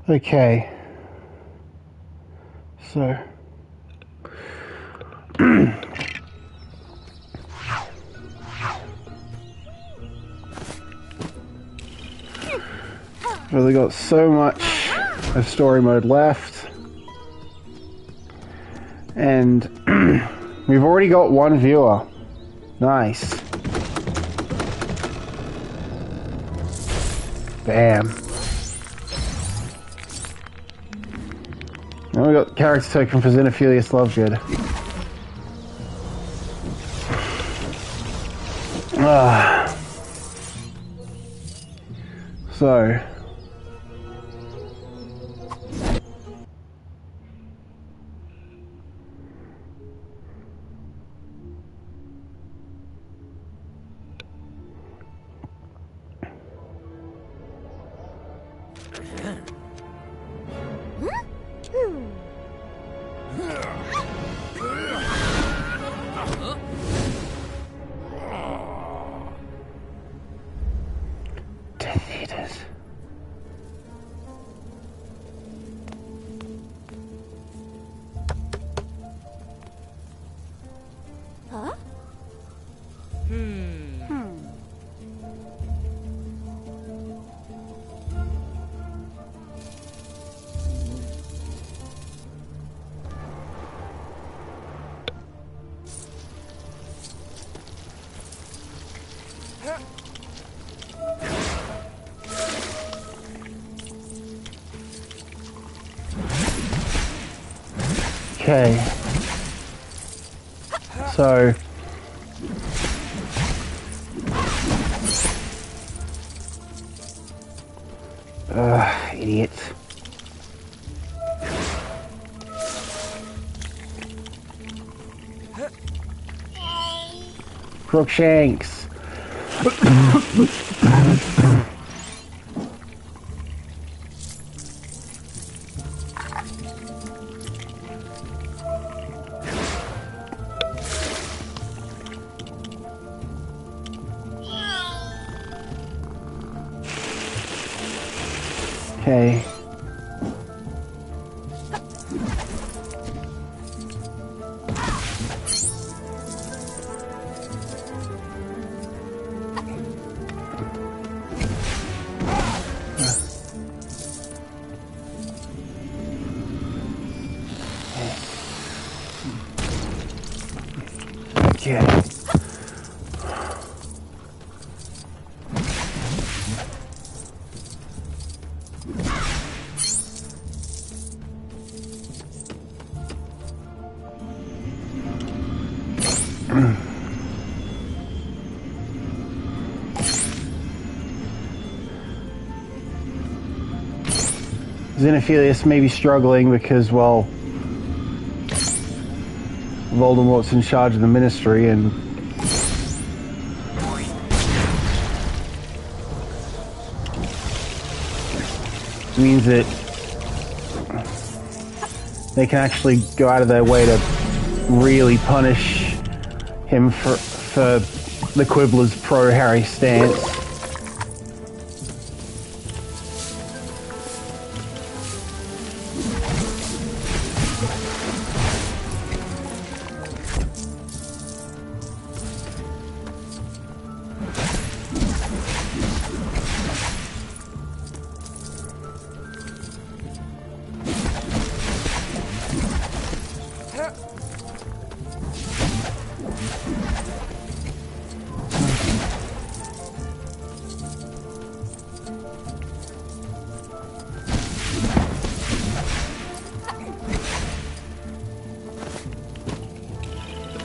Okay, so really got so much of story mode left, and we've already got one viewer. Nice. Bam. Now we got character token for Xenophilius Lovegood. So okay. So idiot. Crookshanks. Okay. Okay. Xenophilius may be struggling because, well, Voldemort's in charge of the Ministry, and means that they can actually go out of their way to really punish him for the Quibbler's pro-Harry stance.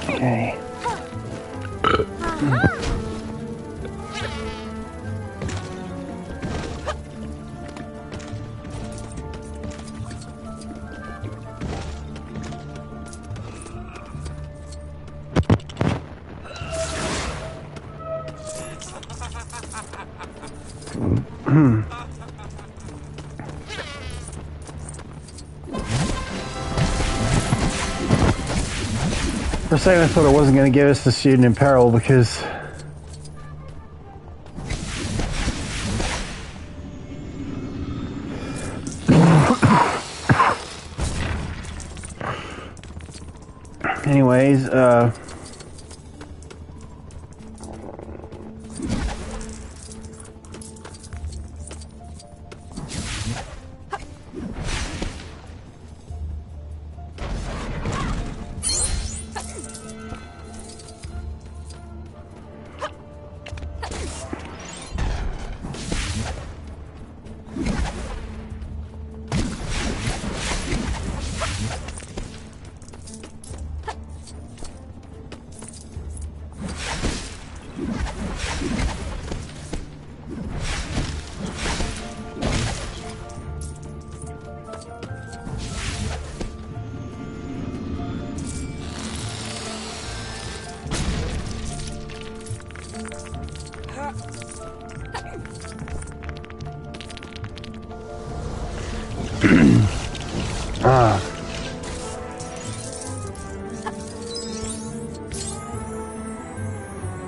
Okay. For a second I thought it wasn't going to give us the student in peril because anyways,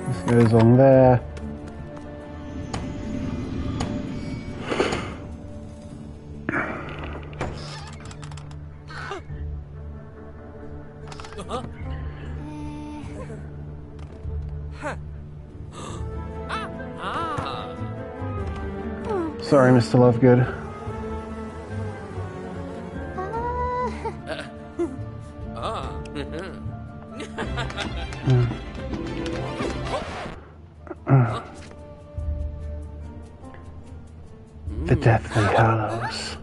this goes on there. Sorry, Mr. Lovegood. The Deathly Hallows.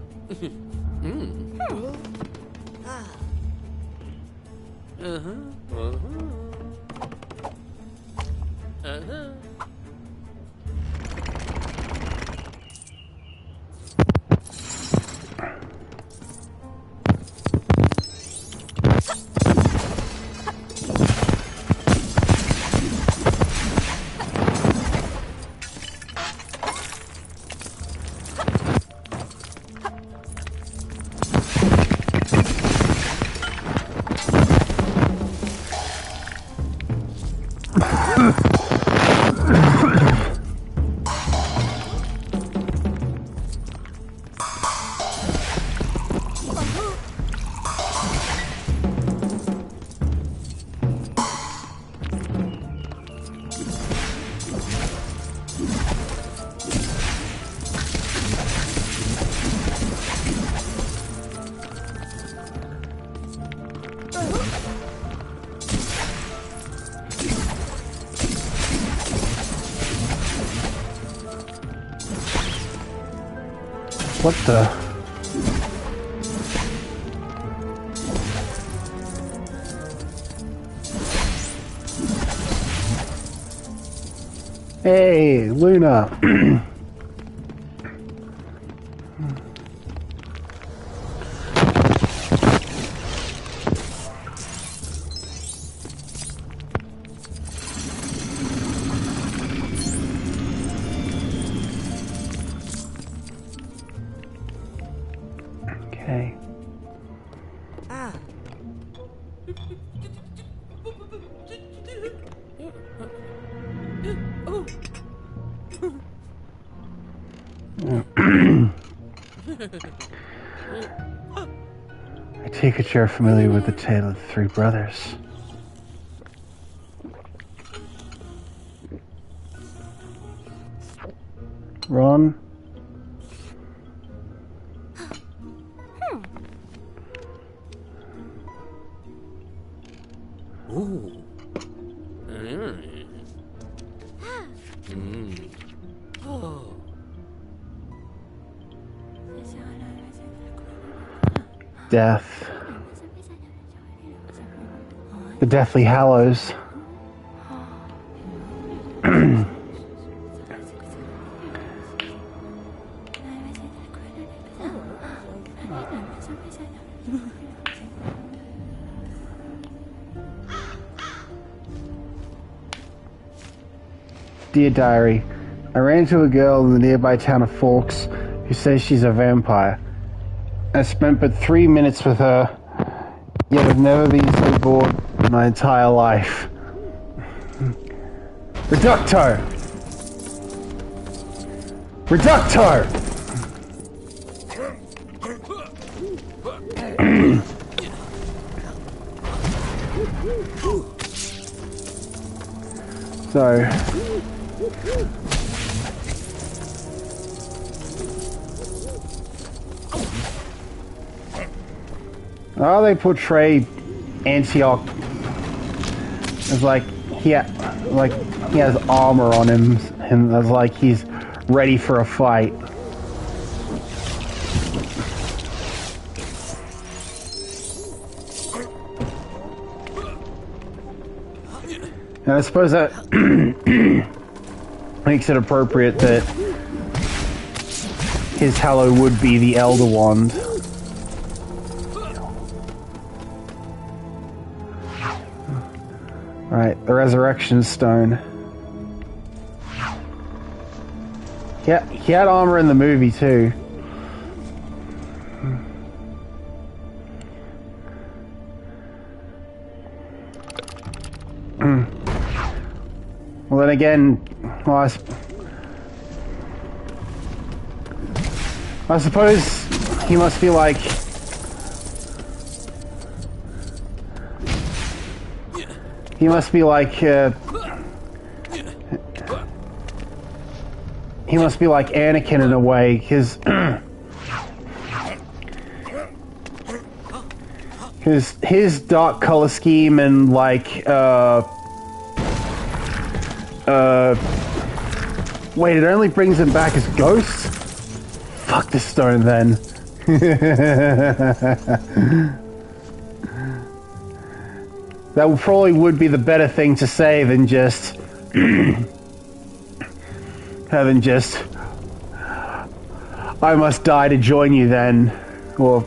What the? Hey, Luna. Okay. I take it you're familiar with the tale of the three brothers. Ron? Ooh. Death. The Deathly Hallows. Dear Diary, I ran into a girl in the nearby town of Forks who says she's a vampire. I spent but 3 minutes with her, yet I've never been so bored in my entire life. Reducto! Reducto! So... Oh, they portray Antioch as like he has armor on him, and as like he's ready for a fight. And I suppose that makes it appropriate that his Hallow would be the Elder Wand. Right, the Resurrection Stone. Yeah, he had armor in the movie too. Well, then again, well, I suppose he must be like... He must be like Anakin in a way, because his dark color scheme and like wait, it only brings him back as ghosts? Fuck this stone then. That probably would be the better thing to say than just I must die to join you then, or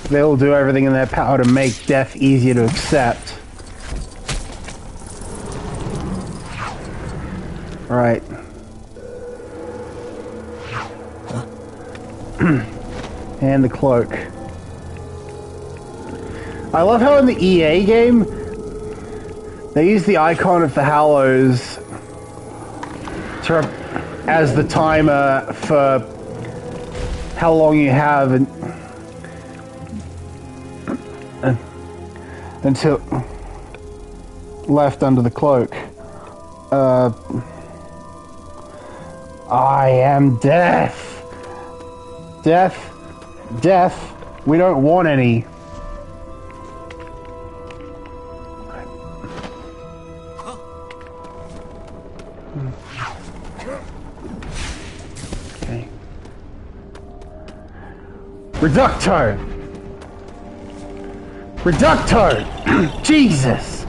they'll do everything in their power to make death easier to accept. Right. And the cloak. I love how in the EA game they use the icon of the Hallows as the timer for how long you have until left under the cloak. I am death. Death. Death. We don't want any. Okay. Reducto! Reducto! Jesus!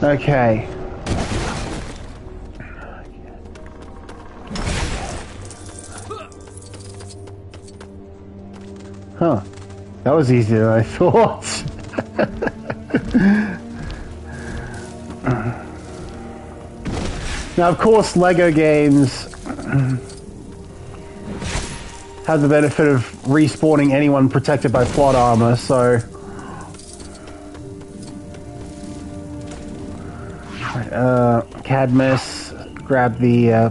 Okay. Huh. That was easier than I thought. Now, of course, LEGO games have the benefit of respawning anyone protected by plot armor, so... Cadmus, grab the, I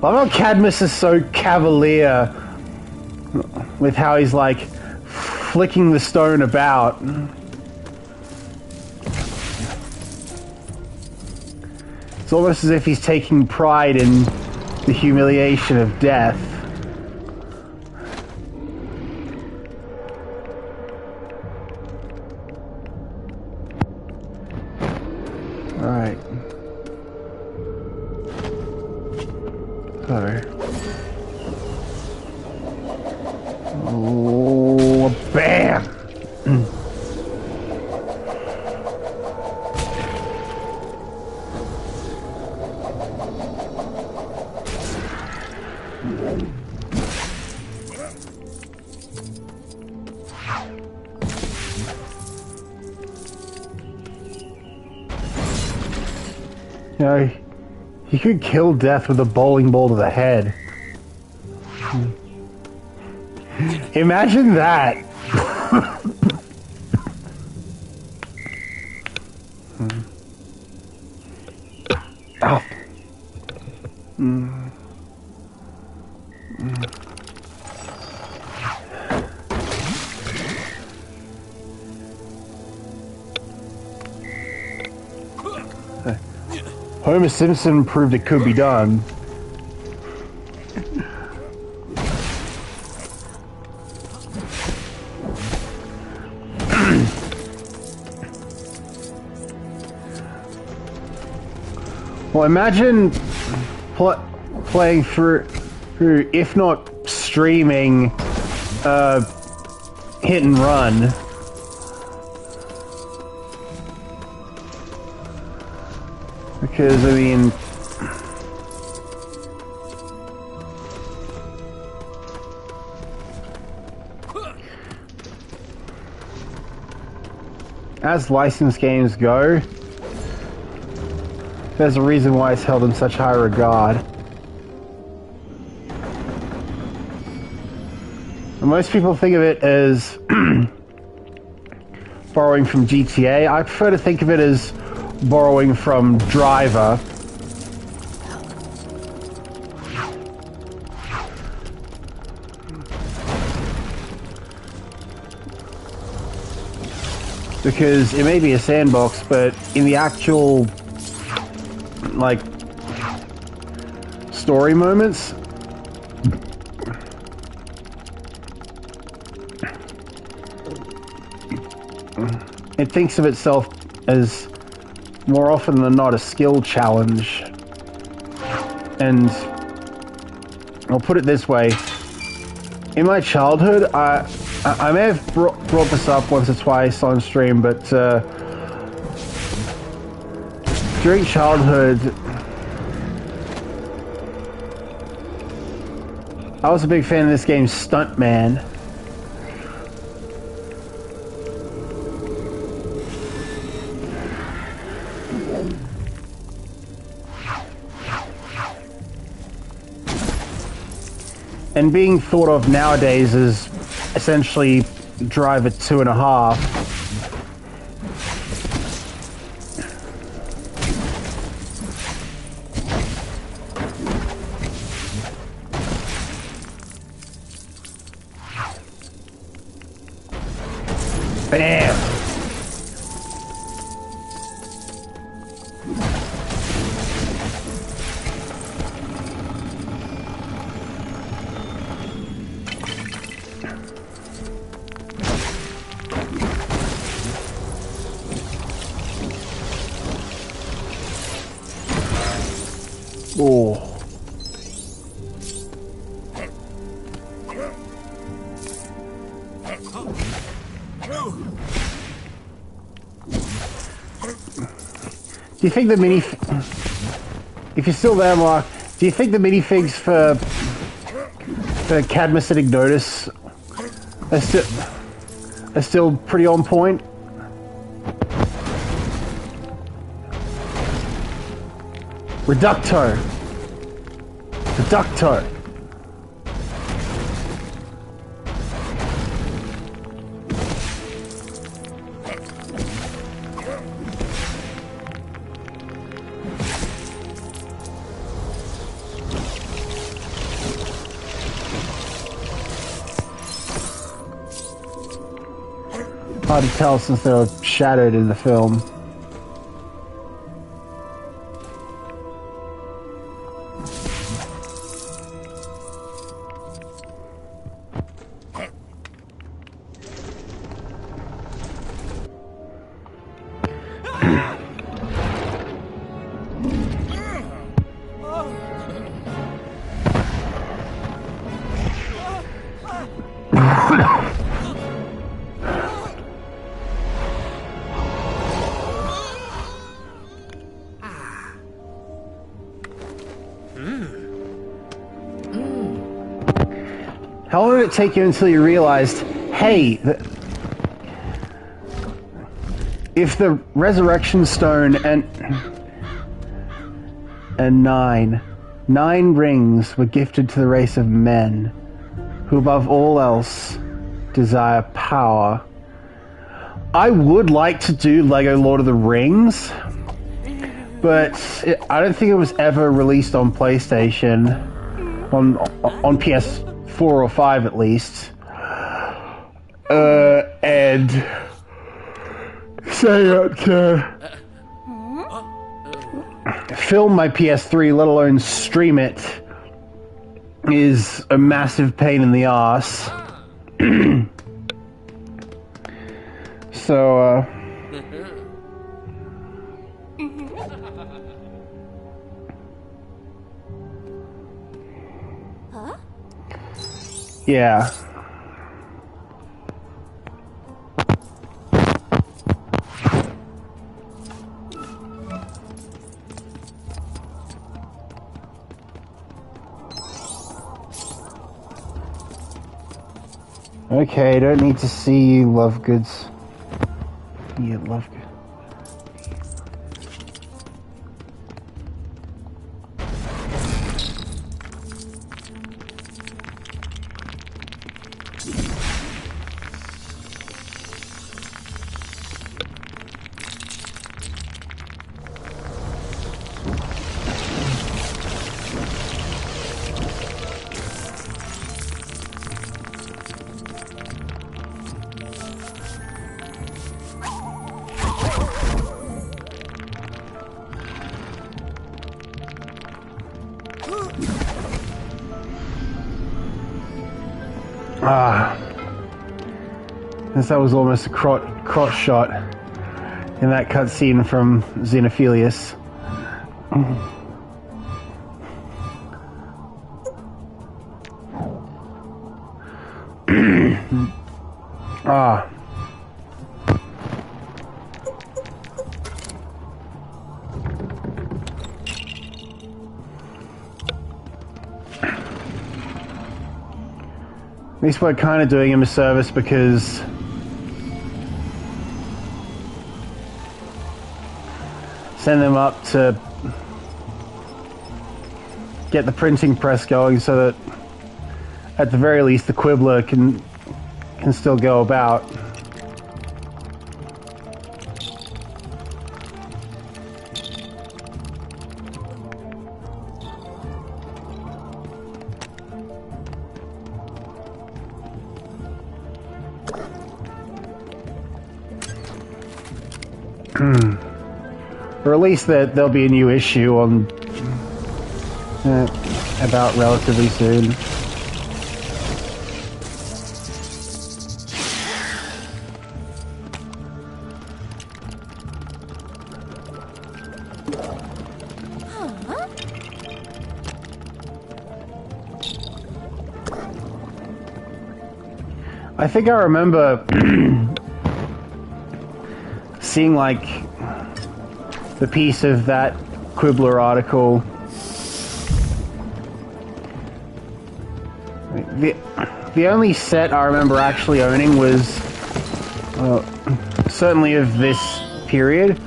love how Cadmus is so cavalier with how he's like flicking the stone about. It's almost as if he's taking pride in the humiliation of death. Alright. Oh, bam! You know, he could kill death with a bowling ball to the head. Imagine that. Oh. Homer Simpson proved it could be done. Well, imagine playing through, if not streaming, hit and run. Because, I mean... as licensed games go, there's a reason why it's held in such high regard. And most people think of it as borrowing from GTA. I prefer to think of it as borrowing from Driver. Because it may be a sandbox, but in the actual, like, story moments, it thinks of itself as more often than not a skill challenge. And I'll put it this way: in my childhood, I may have brought this up once or twice on stream, but during childhood, I was a big fan of this game, Stuntman. And being thought of nowadays as essentially Driver 2.5. Bam! Oh. Do you think the if you're still there, Mark, do you think the minifigs for Cadmus and Ignotus are still pretty on point? Reducto. Reducto. hard to tell since they were shadowed in the film. How long did it take you until you realized, hey, if the resurrection stone and nine rings were gifted to the race of men, who above all else desire power? I would like to do Lego Lord of the Rings, but I don't think it was ever released on PlayStation, on PS4 or 5 at least. And so to film my PS3, let alone stream it, is a massive pain in the ass. So, yeah. Okay, don't need to see you, love goods. You love goods. Since that was almost a crotch shot in that cutscene from Xenophilius. At least we're kind of doing him a service because send them up to get the printing press going so that at the very least the Quibbler can still go about. Or at least that there'll be a new issue on about relatively soon. I think I remember seeing like the piece of that Quibbler article. The only set I remember actually owning was certainly of this period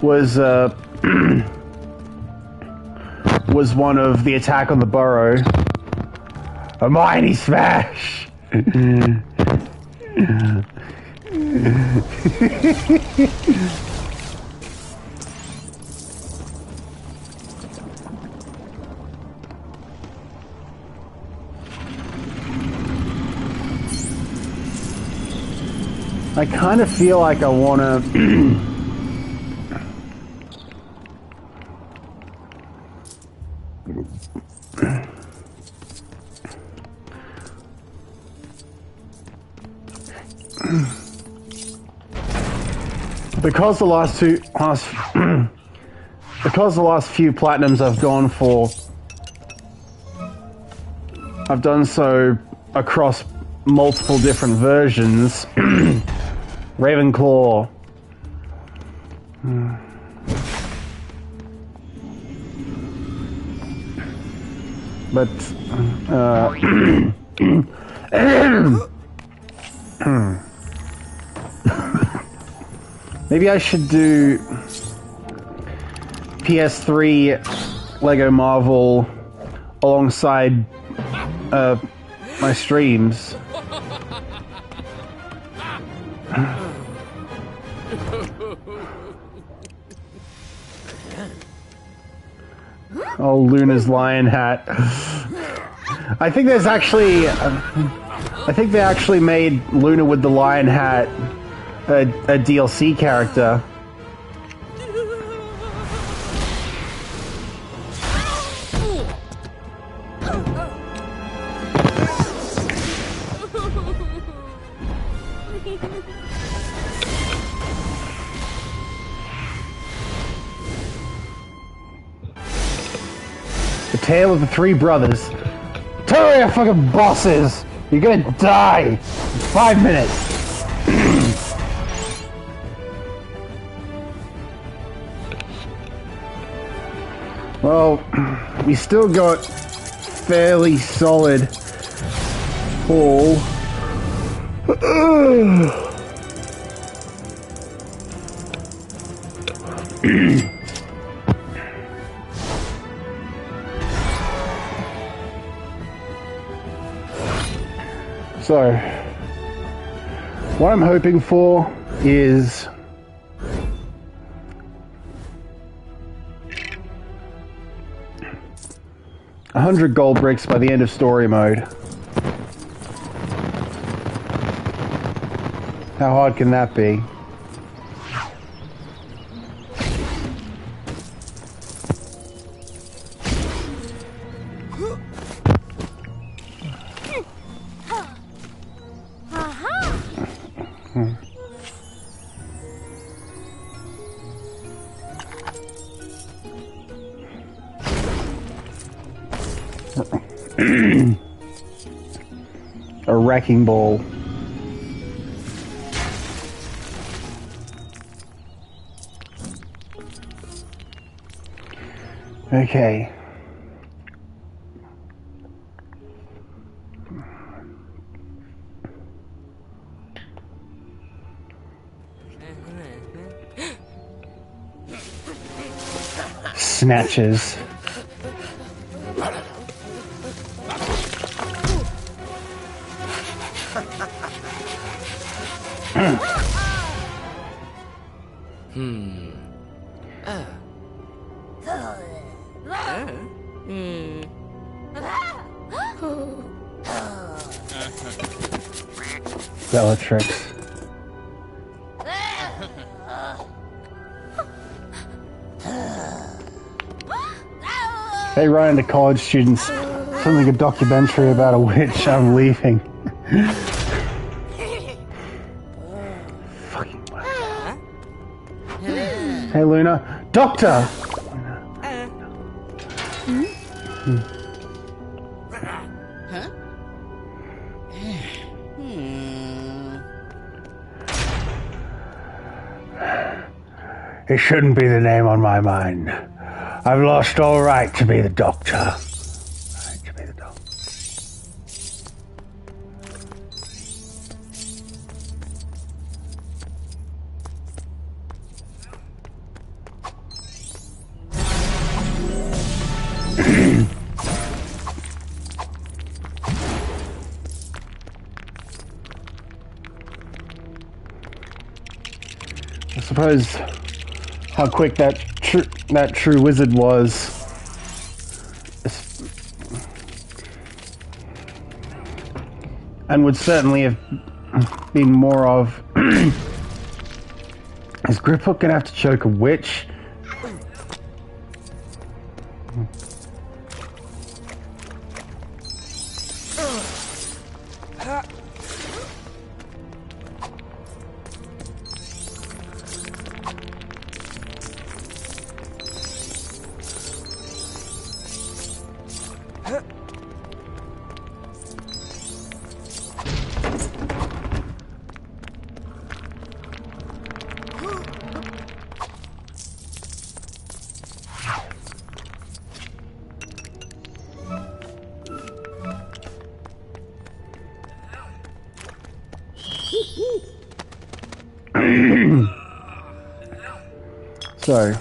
was was one of the Attack on the Burrow, a mighty smash. I kind of feel like I want to... because the last few platinums I've gone for, I've done so across multiple different versions. Ravenclaw. But maybe I should do PS3 Lego Marvel alongside my streams. Oh, Luna's lion hat. I think there's actually... I think they actually made Luna with the lion hat a DLC character. The Tale of the Three Brothers. Tell me your fucking bosses! You're gonna die in 5 minutes! Well, we still got fairly solid pull. So, what I'm hoping for is 100 gold bricks by the end of story mode. How hard can that be? A wrecking ball. Okay. Snatches. Bellatrix. They run into college students. Something a documentary about a witch. I'm leaving. Fucking whack. Hey Luna. Doctor! It shouldn't be the name on my mind. I've lost all right to be the doctor. Right to be the doctor. I suppose how quick that true wizard was. And would certainly have been more of Is Griphook gonna have to choke a witch? So,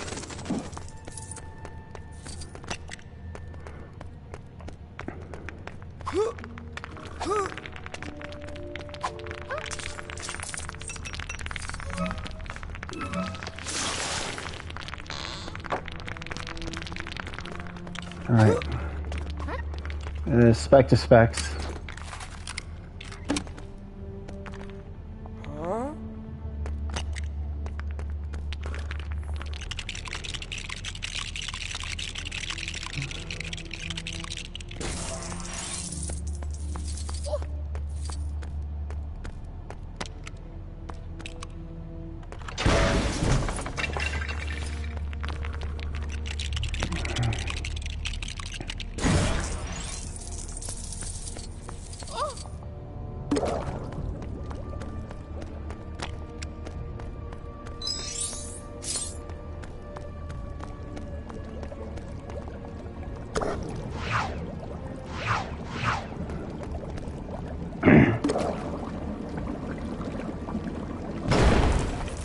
alright. Spec to specs.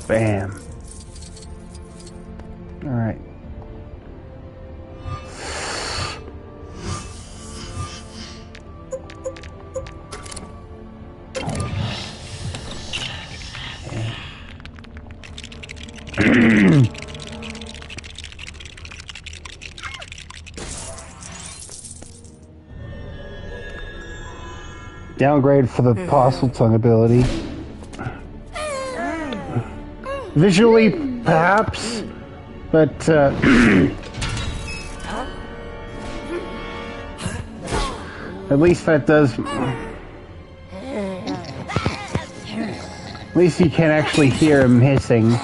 Bam. All right. Downgrade for the parcel tongue ability. Visually, perhaps, but at least that does. At least you can actually hear him hissing.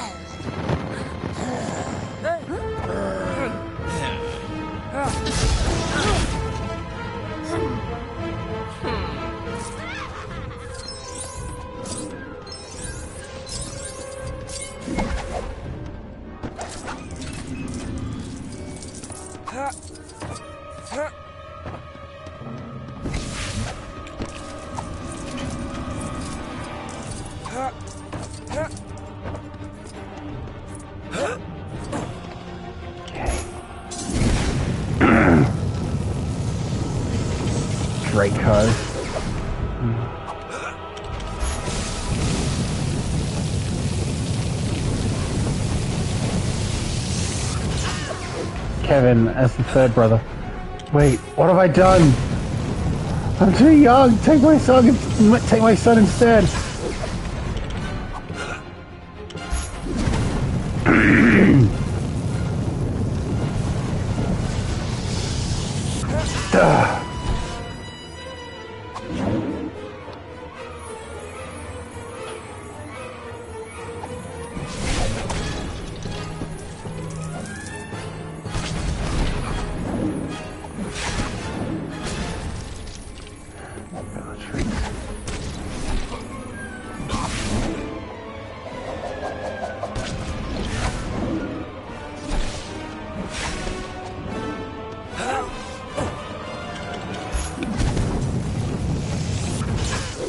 Great card. Kevin as the third brother. Wait, what have I done? I'm too young. Take my son instead.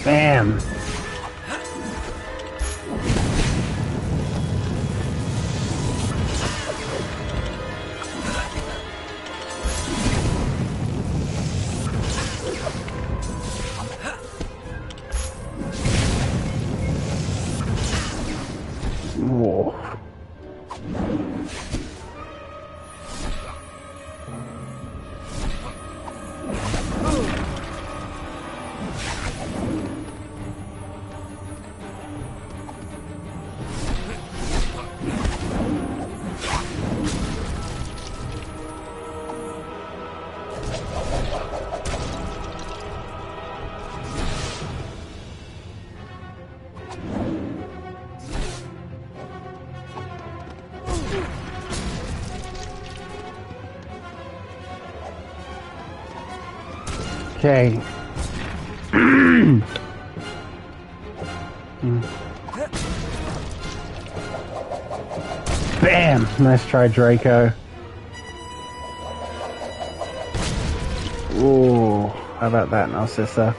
Bam. Whoa. Okay. Bam! Nice try, Draco. Ooh, how about that, Narcissa?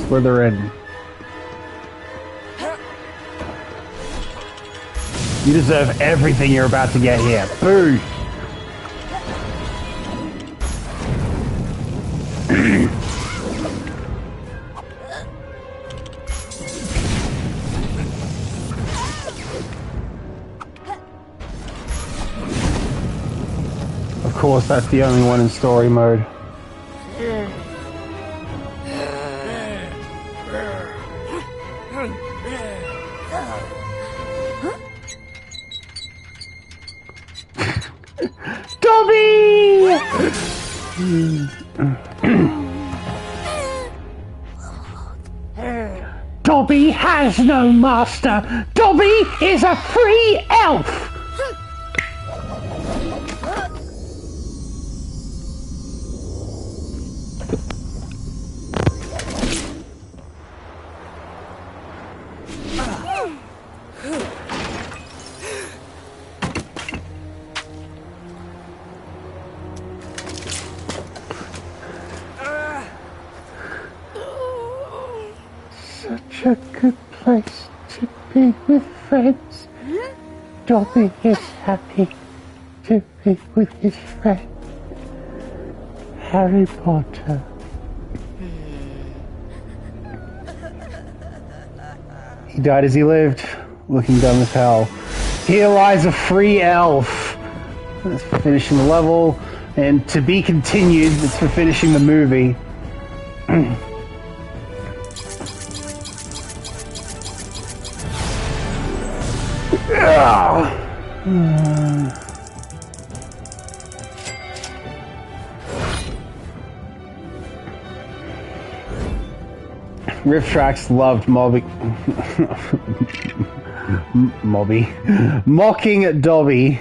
Slytherin. You deserve everything you're about to get here. Boo! Of course, that's the only one in story mode. Dobby! Dobby has no master. Dobby is a free elf. Such a good place to be with friends. Dobby is happy to be with his friend, Harry Potter. He died as he lived, looking dumb as hell. Here lies a free elf. That's for finishing the level, and to be continued, it's for finishing the movie. Rifftrax loved mocking Dobby.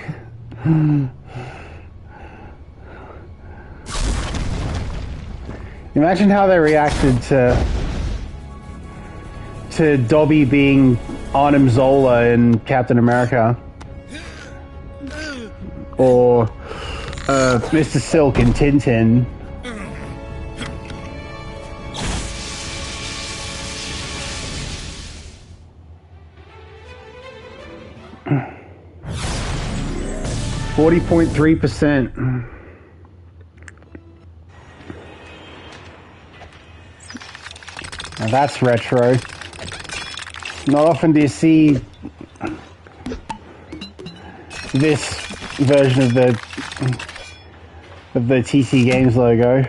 Imagine how they reacted to Dobby being Arnim Zola in Captain America, or Mr. Silk in Tintin. %40.3%. Now that's retro. Not often do you see this version of the TC Games logo.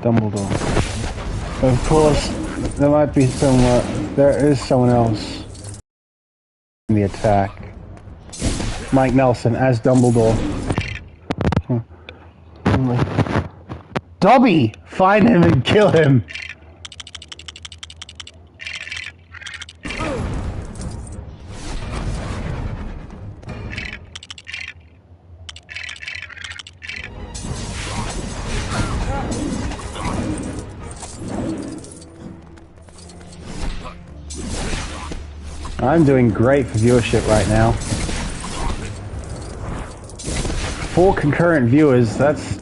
Dumbledore. Of course, there might be there is someone else in the attack. Mike Nelson as Dumbledore. Dobby! Find him and kill him! I'm doing great for viewership right now. 4 concurrent viewers, that's...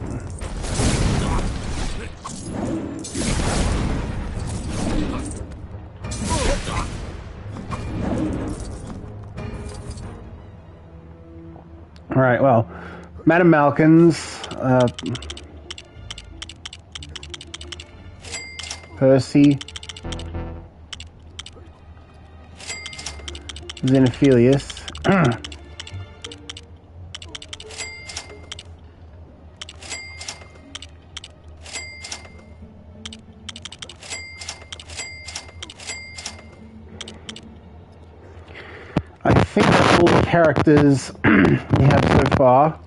Right, well, Madam Malkin's, Percy, Xenophilius. I think that's all the characters we have so far.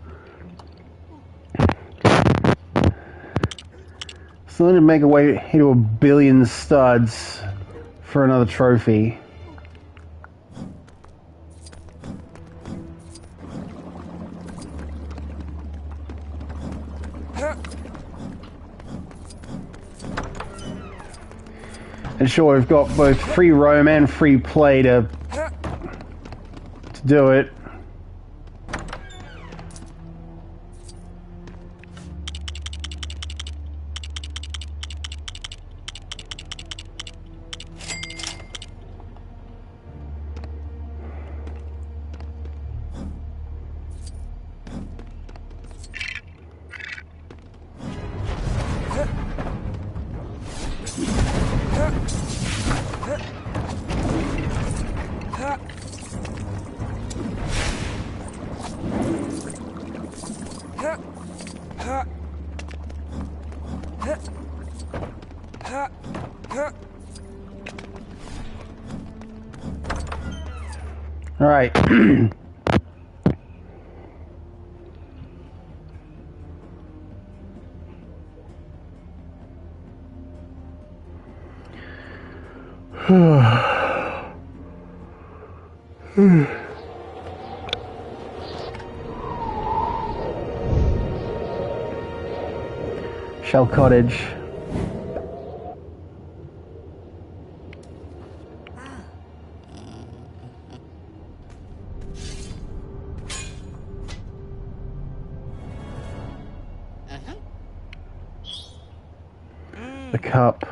So I need to make a way to 1 billion studs for another trophy. And sure, we've got both free roam and free play to do it. All right. Shell Cottage. The cup.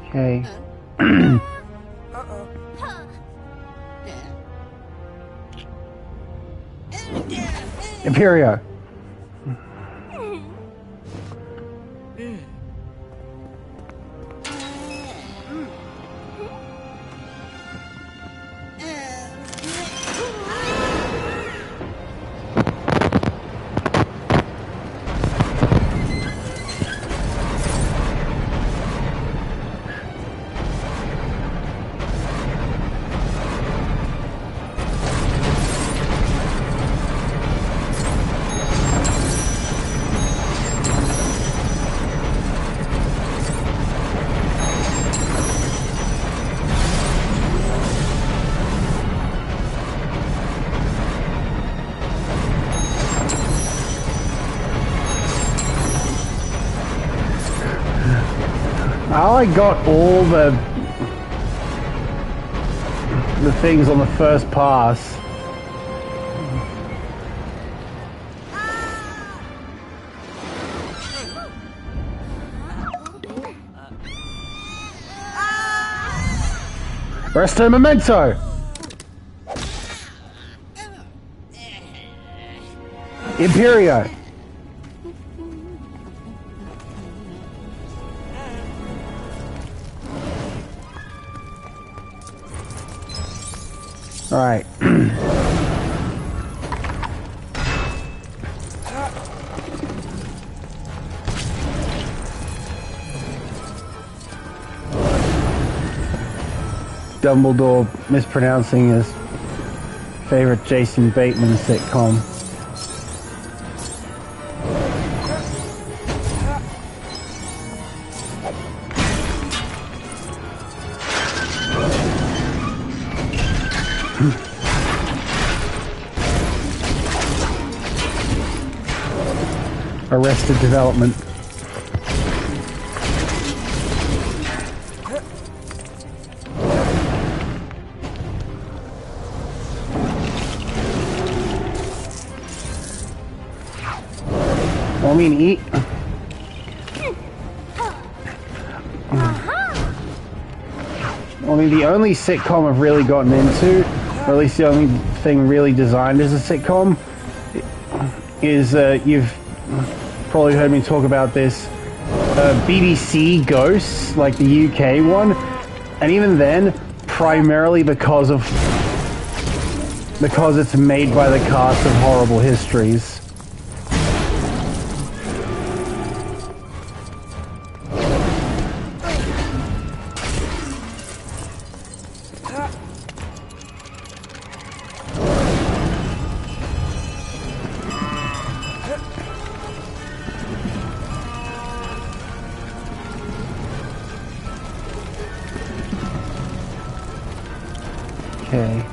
Okay. Imperio. I got all the things on the first pass. Resto Memento! Imperio! Alright. Dumbledore mispronouncing his favorite Jason Bateman sitcom. Arrested Development. I mean, the only sitcom I've really gotten into, or at least the only thing really designed as a sitcom, is, you've probably heard me talk about this, BBC Ghosts, like the UK one, and even then, primarily because it's made by the cast of Horrible Histories. Okay.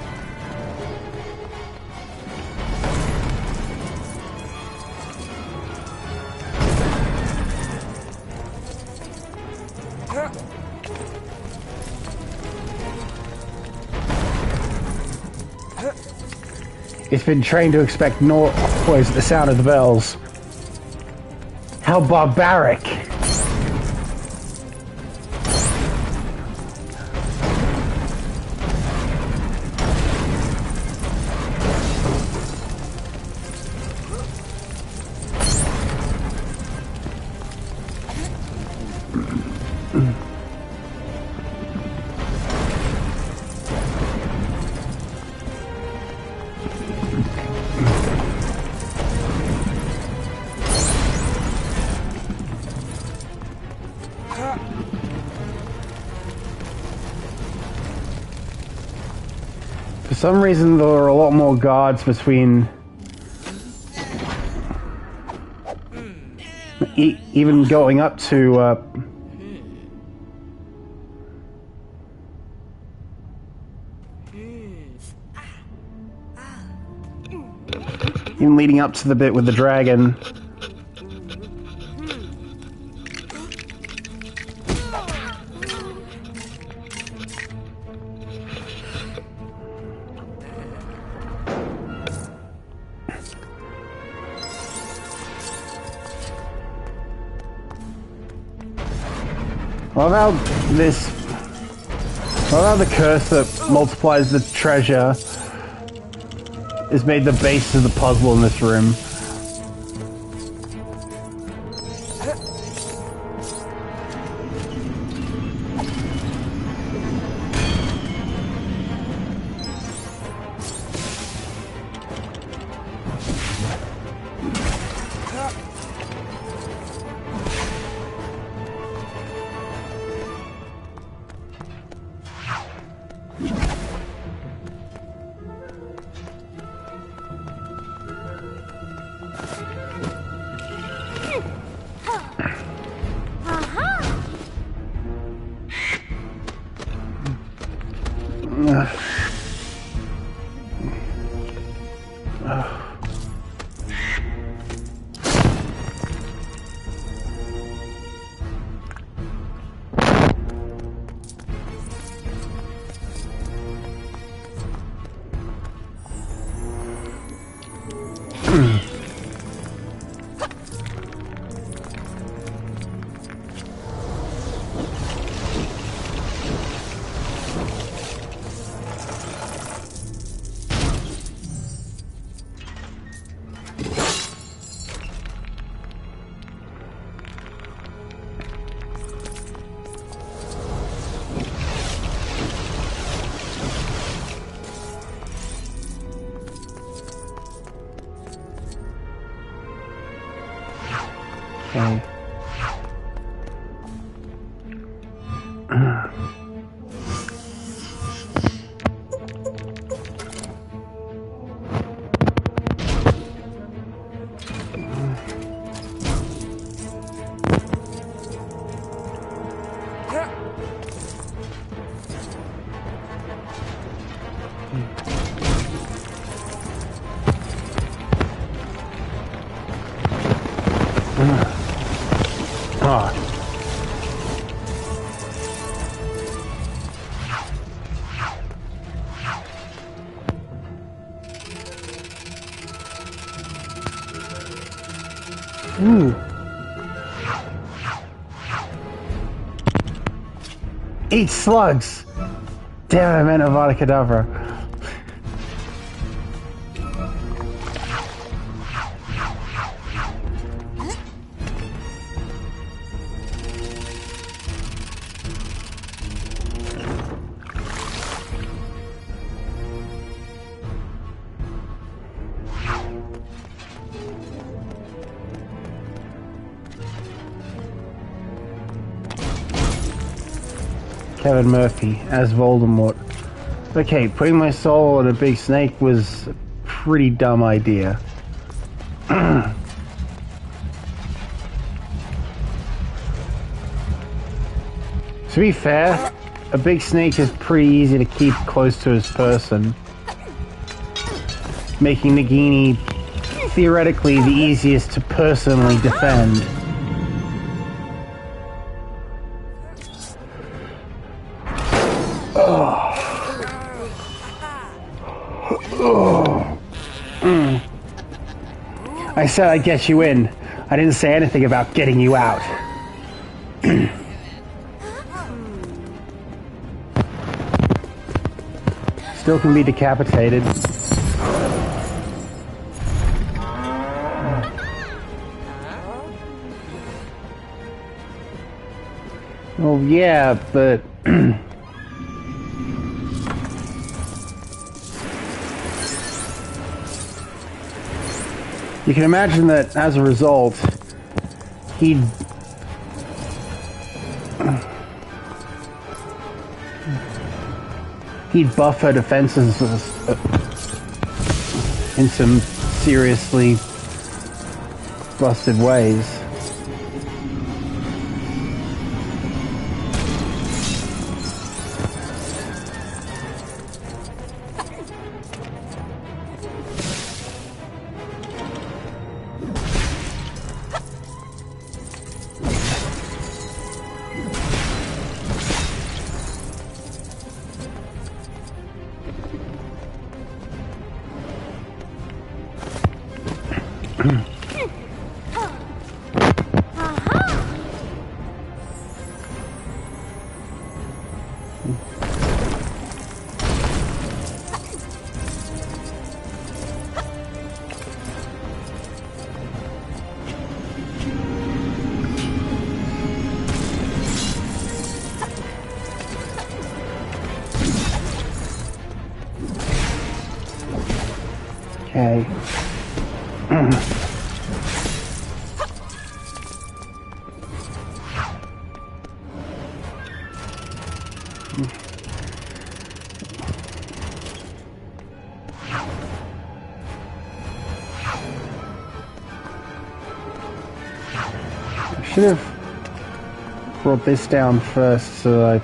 It's been trained to expect noise at the sound of the bells. How barbaric! For some reason, there are a lot more guards between... even going up to, even leading up to the bit with the dragon. I love how the curse that multiplies the treasure is made the base of the puzzle in this room. Okay. Ooh. Eat slugs! Damn, I meant Avada Kedavra. Kevin Murphy as Voldemort. Okay, putting my soul on a big snake was a pretty dumb idea. To be fair, a big snake is pretty easy to keep close to his person, making Nagini theoretically the easiest to personally defend. I said I'd get you in. I didn't say anything about getting you out. Still can be decapitated. Well, yeah, but... You can imagine that as a result, he'd buff her defenses in some seriously busted ways. Okay. I should have brought this down first so I...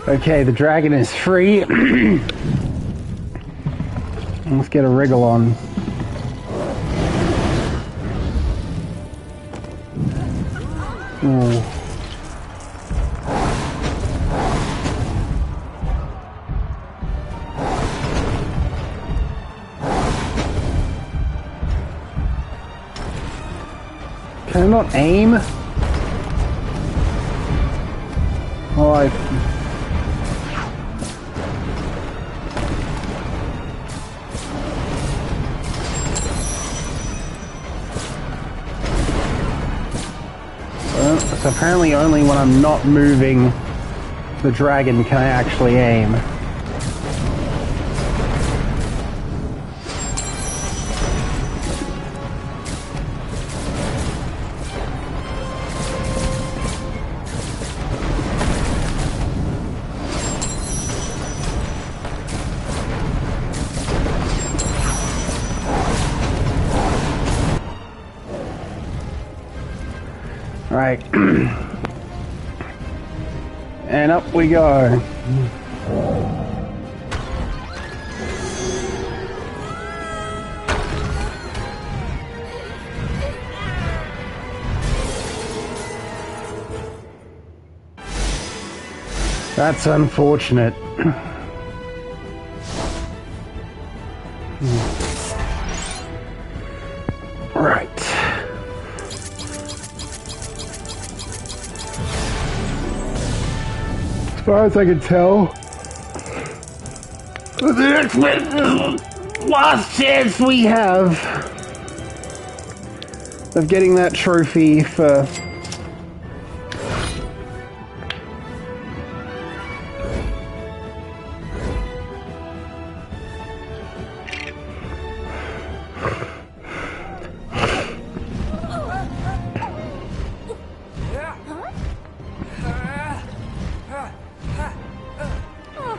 Okay, the dragon is free. Let's get a wriggle on. Ooh. Can I not aim? Oh, so apparently only when I'm not moving the dragon can I actually aim. Right. And up we go. That's unfortunate. Right. As far as I can tell, the next last chance we have of getting that trophy for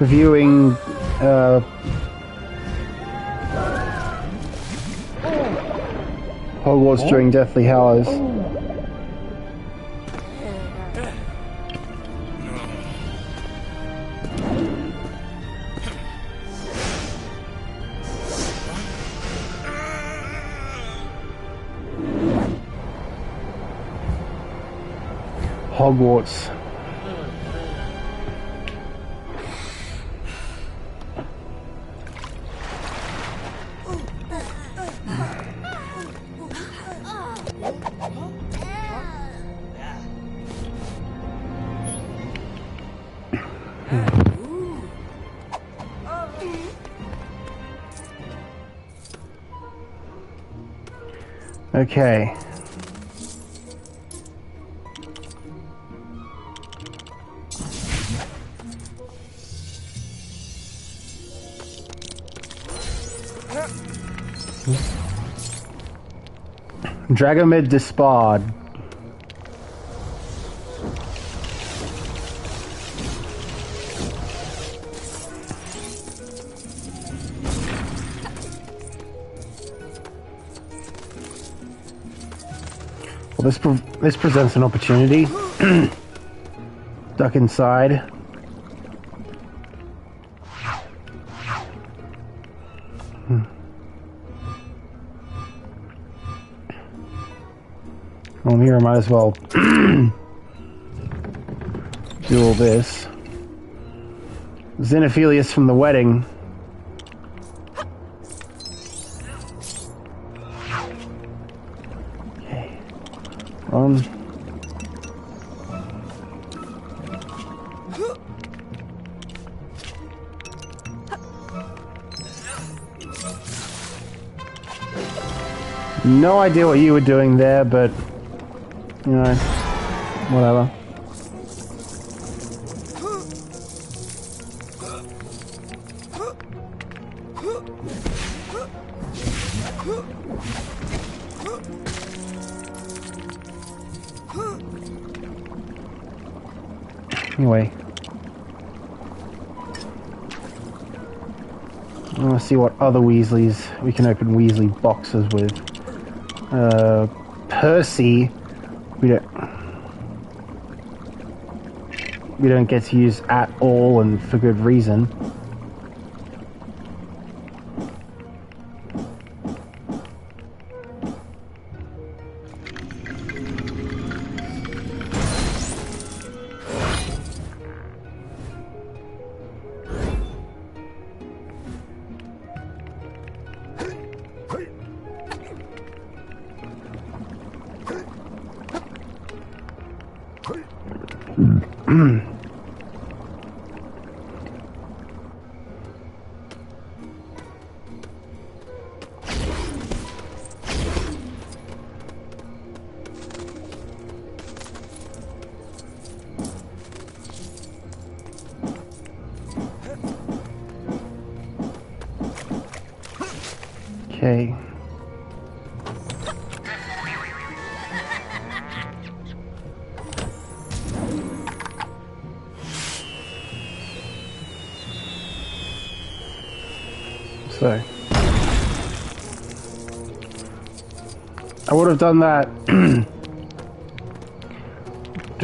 viewing Hogwarts during Deathly Hallows. Hogwarts. Okay. Dragomir disbarred. Well, this presents an opportunity. Duck inside. Well, here I might as well do all this. Xenophilius from the wedding. Okay. No idea what you were doing there, but you know, whatever. Anyway, I want to see what other Weasleys we can open Weasley boxes with. Percy, we don't get to use at all, and for good reason. Okay. So I would have done that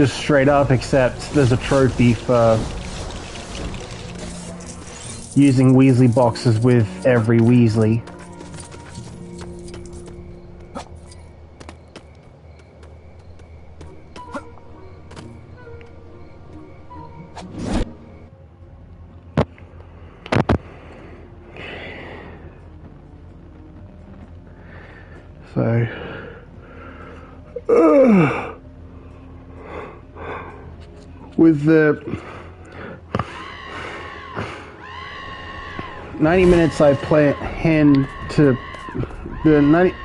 just straight up, except there's a trophy for using Weasley boxes with every Weasley. So, with the 90 minutes I plan to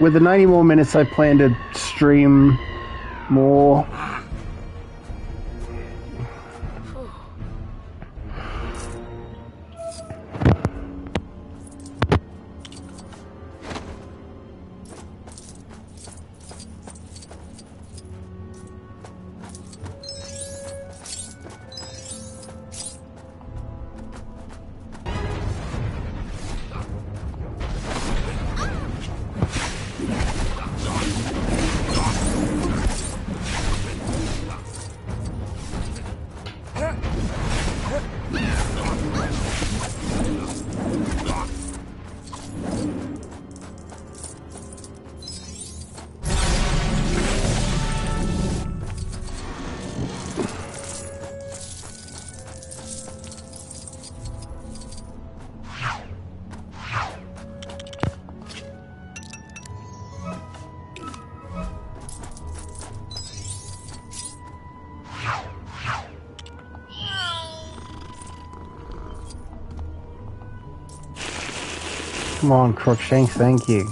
with the 90 more minutes I plan to stream more. Come on, Crookshanks, thank you.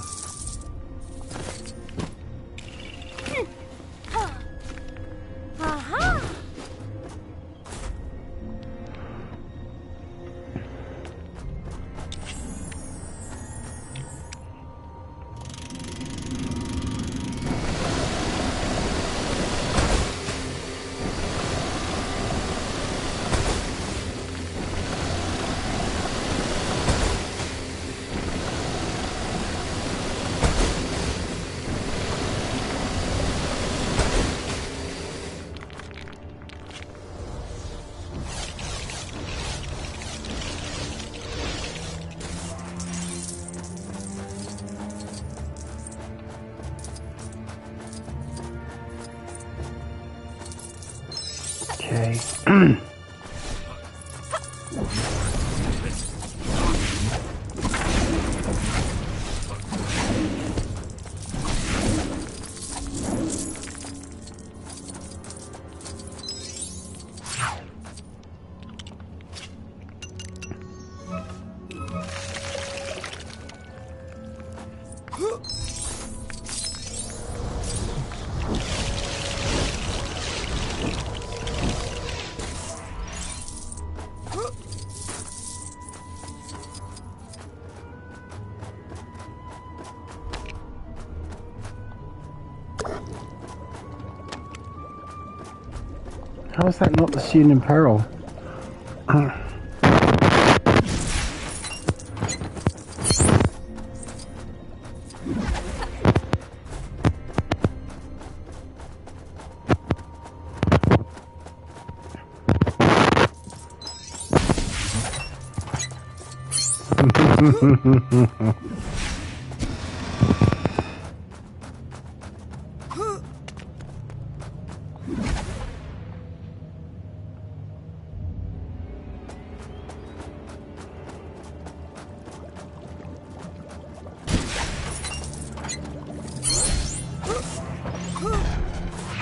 Okay. How is that not the student in peril?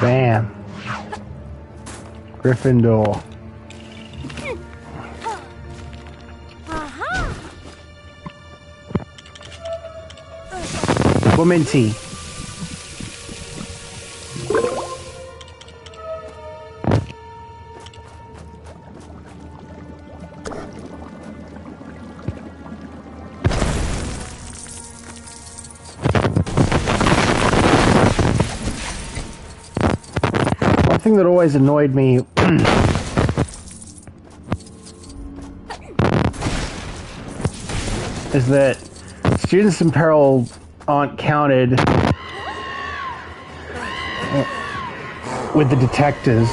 Bam. Gryffindor. Woman tea. One thing that always annoyed me is that students in peril aren't counted with the detectors.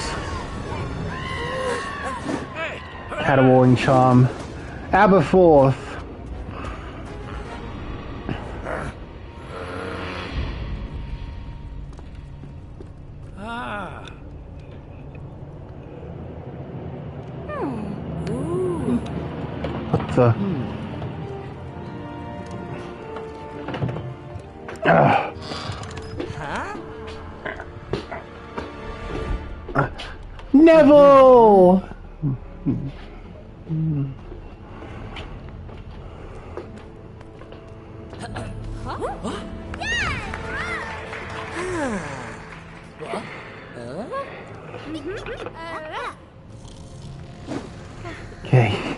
caterwauling charm. Aberforth. What the? Neville! Okay.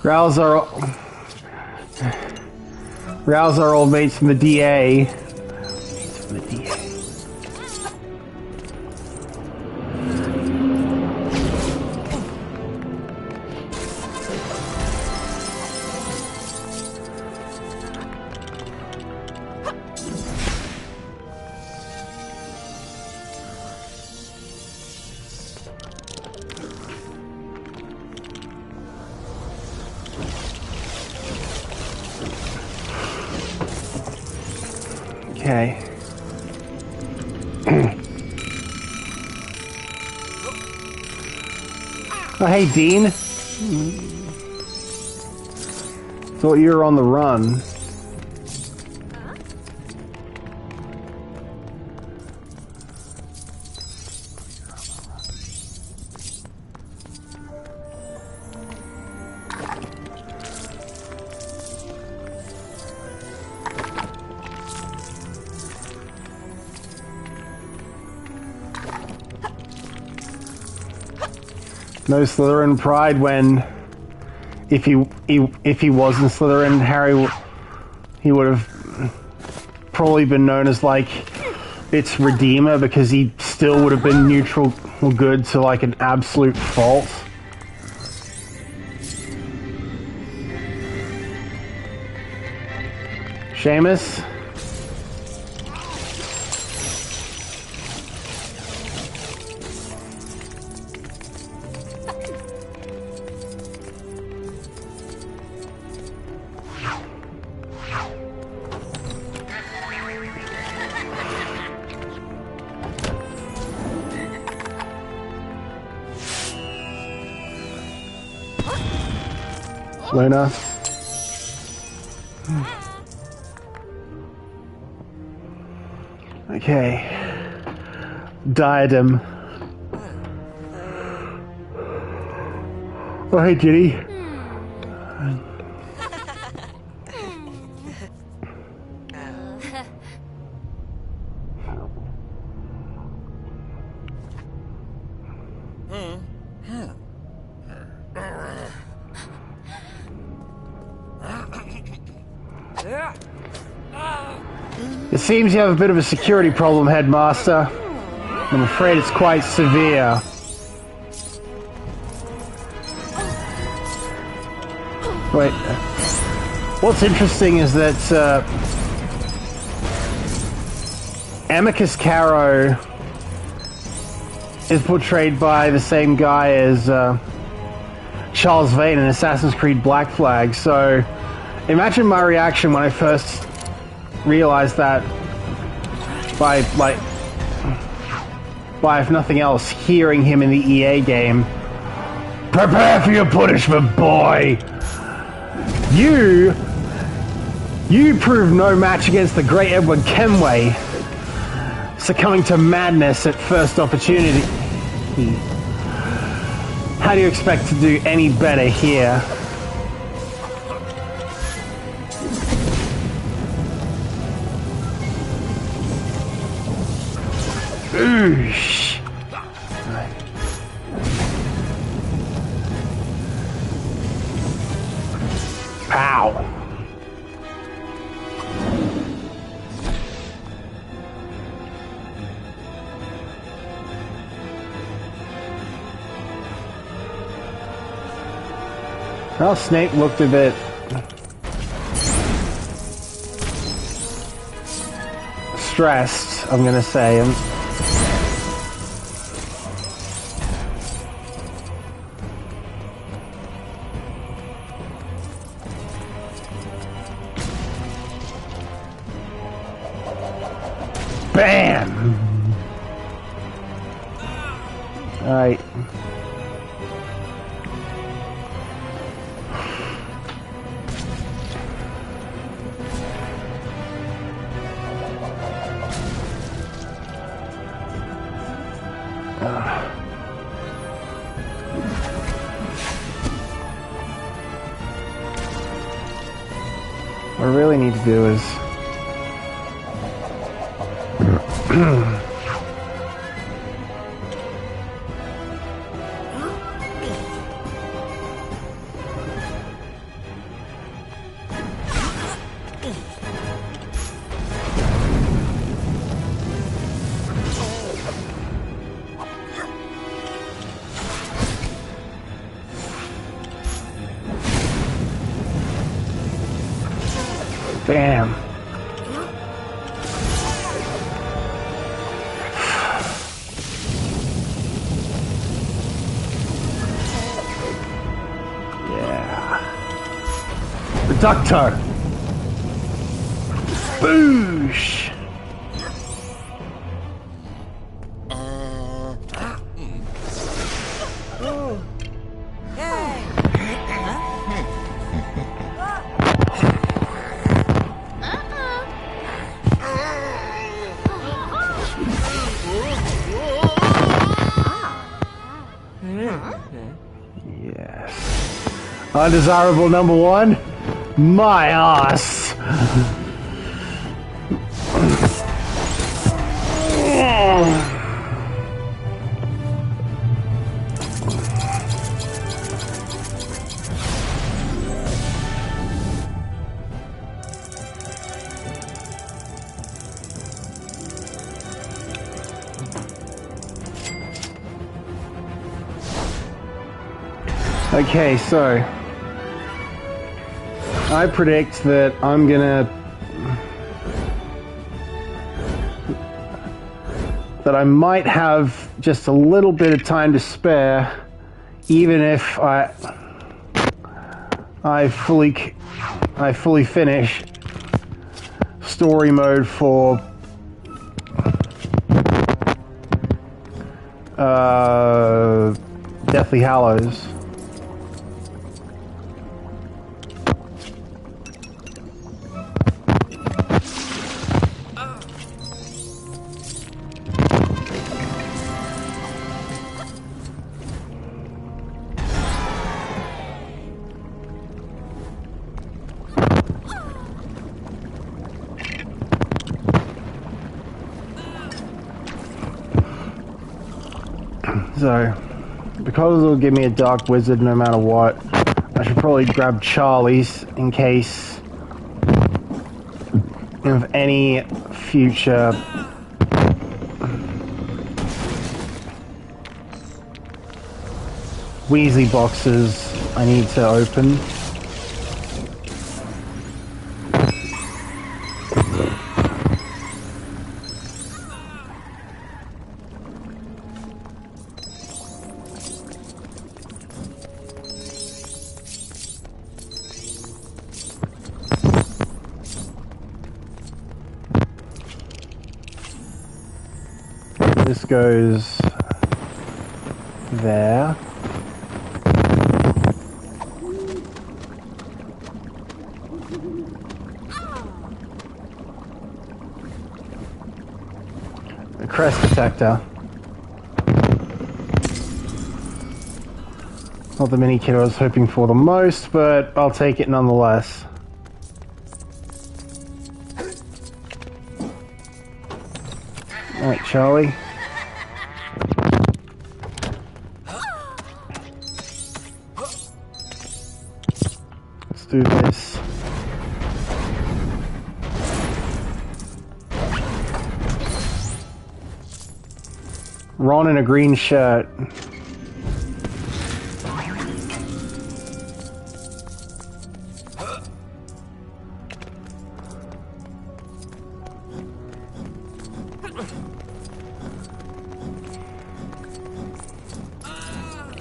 Rouse our old mates from the DA. From the DA. Okay. Oh, hey, Dean. Thought you were on the run. No Slytherin pride when, if he was in Slytherin, Harry, he would have probably been known as like its redeemer, because he still would have been neutral or good to like an absolute fault. Seamus? Luna. Okay. Diadem. Oh, hey, Ginny. It seems you have a bit of a security problem, Headmaster. I'm afraid it's quite severe. Wait. What's interesting is that Amicus Caro is portrayed by the same guy as Charles Vane in Assassin's Creed Black Flag, so imagine my reaction when I first realized that by if nothing else, hearing him in the EA game. Prepare for your punishment, boy! You proved no match against the great Edward Kenway, succumbing to madness at first opportunity. How do you expect to do any better here? Oosh. Ow. Well, Snape looked a bit stressed, I'm gonna say. Bam! Alright. What I really need to do is bam. Yeah. Reducto. Boosh. Yes. Undesirable number one? My ass. Okay, so I predict that I'm gonna that I might have just a little bit of time to spare, even if I fully finish story mode for Deathly Hallows. So, because it'll give me a Dark Wizard no matter what, I should probably grab Charlie's in case of any future Weasley boxes I need to open. This goes there. The crest detector. Not the mini kit I was hoping for the most, but I'll take it nonetheless. Alright, Charlie. Let's do this. Ron in a green shirt.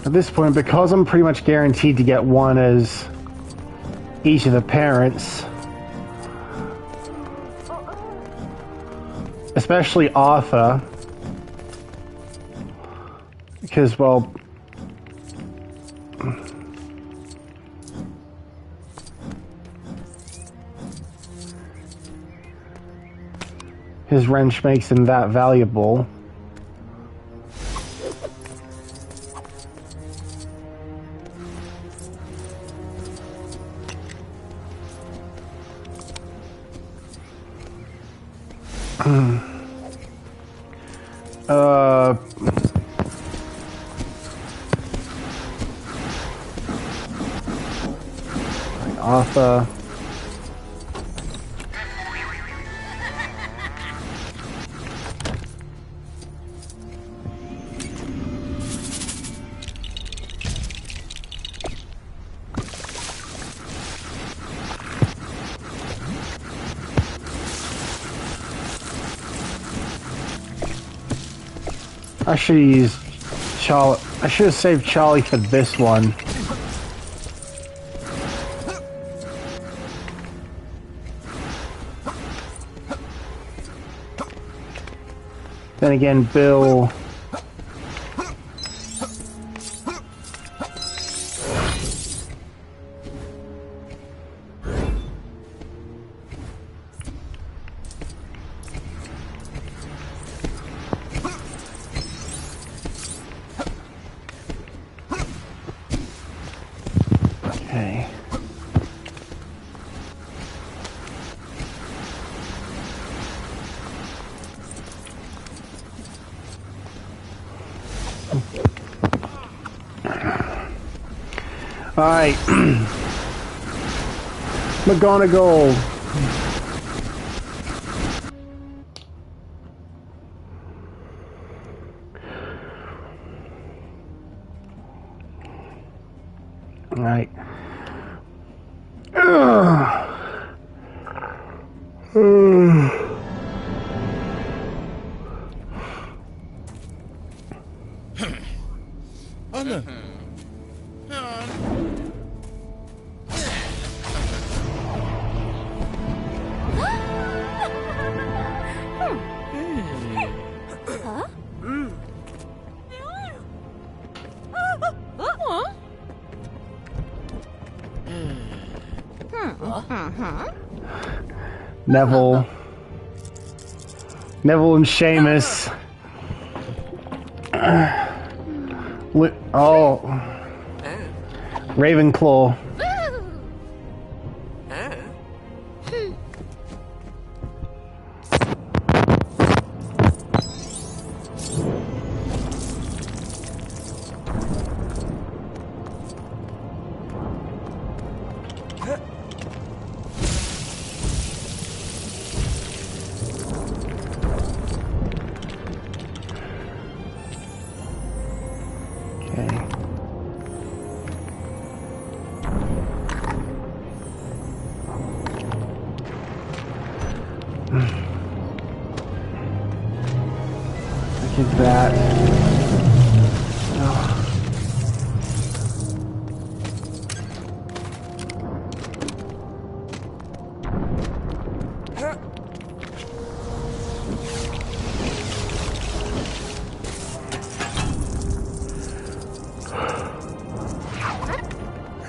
At this point, because I'm pretty much guaranteed to get one as each of the parents, Especially Arthur. Because, well... his wrench makes him that valuable. Arthur. I should have used Charlie. I should have saved Charlie for this one. Then again, Bill... Okay. Alright. McGonagall. Alright. Neville. Neville and Seamus. Oh. Ravenclaw. Look at that. Oh.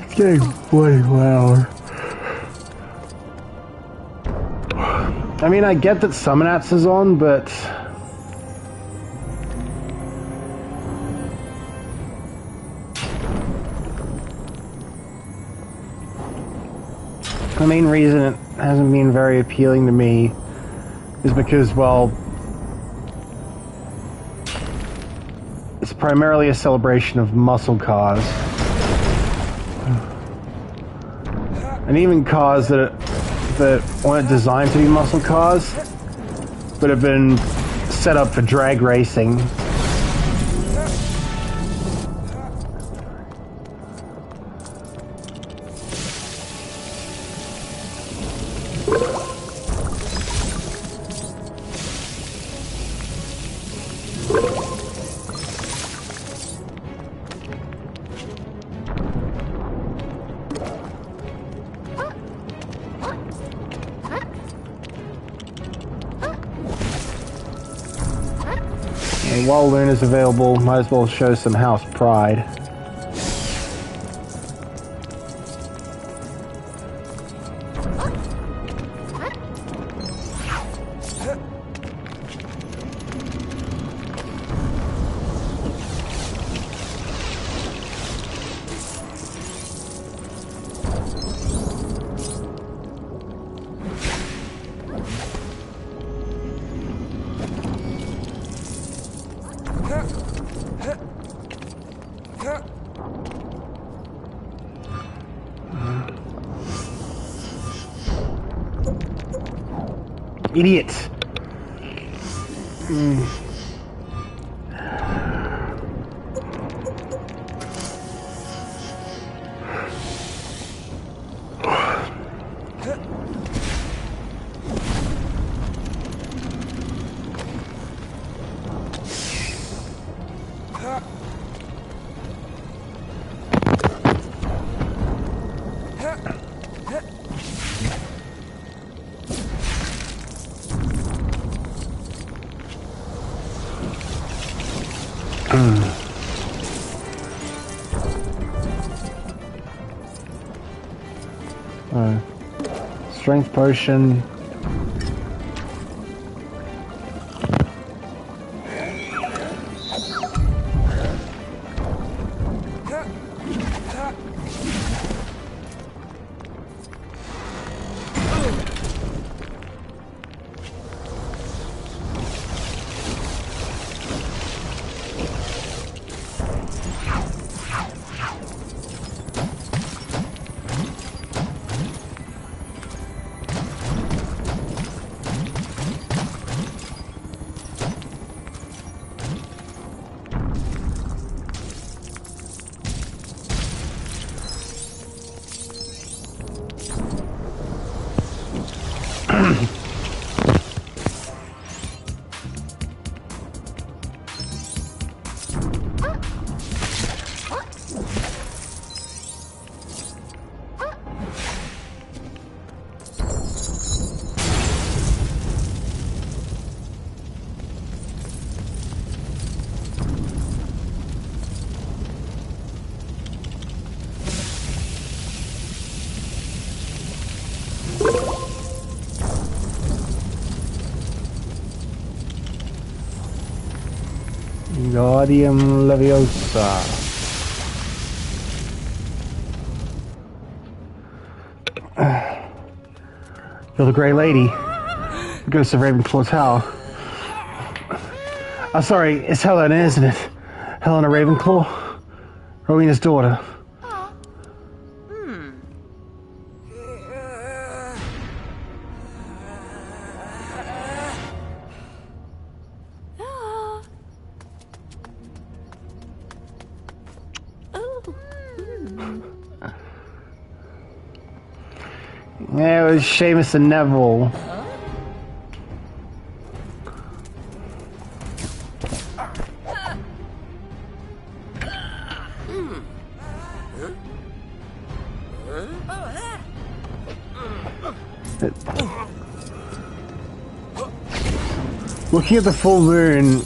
It's getting way loud. I mean, I get that Summonats is on, but... the main reason it hasn't been very appealing to me is because, well, it's primarily a celebration of muscle cars. And even cars that weren't designed to be muscle cars, but have been set up for drag racing. And while Luna's available, might as well show some house pride. Idiot. Strength potion. Guardium Leviosa. You're the Grey Lady. Ghost of Ravenclaw Tower. Oh, sorry, it's Helena, isn't it? Helena Ravenclaw? Rowena's daughter. Yeah, it was Seamus and Neville. Looking at the full moon,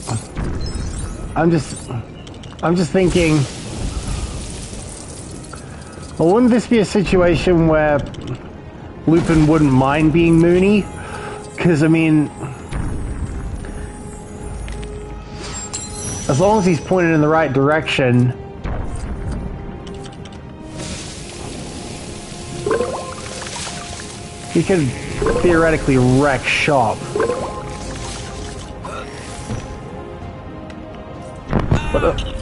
I'm just thinking, well, wouldn't this be a situation where Lupin wouldn't mind being moony? Because, I mean, as long as he's pointed in the right direction, he could theoretically wreck shop. What the?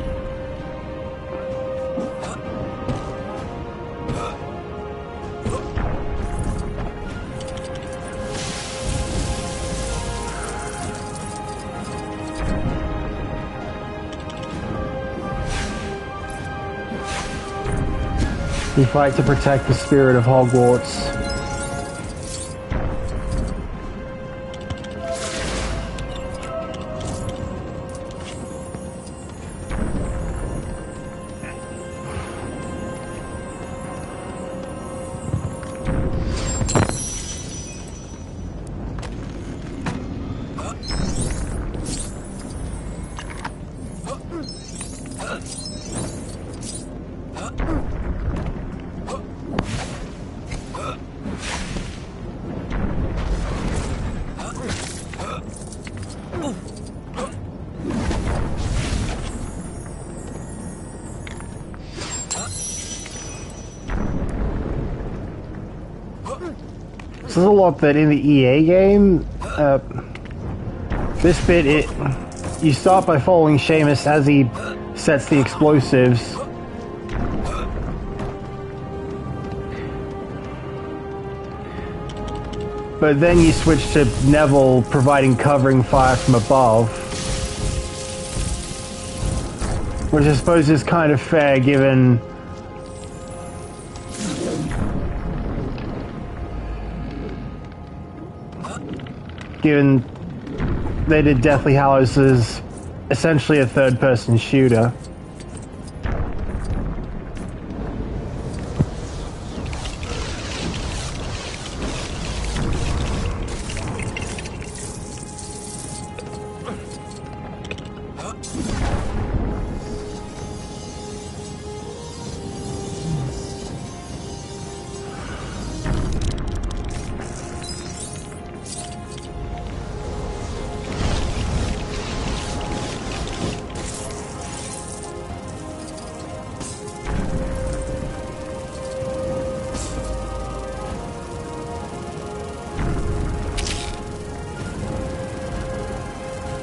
We fight to protect the spirit of Hogwarts. says a lot that in the EA game, this bit, you start by following Seamus as he sets the explosives. But then you switch to Neville providing covering fire from above. Which I suppose is kind of fair given they did Deathly Hallows as essentially a third-person shooter.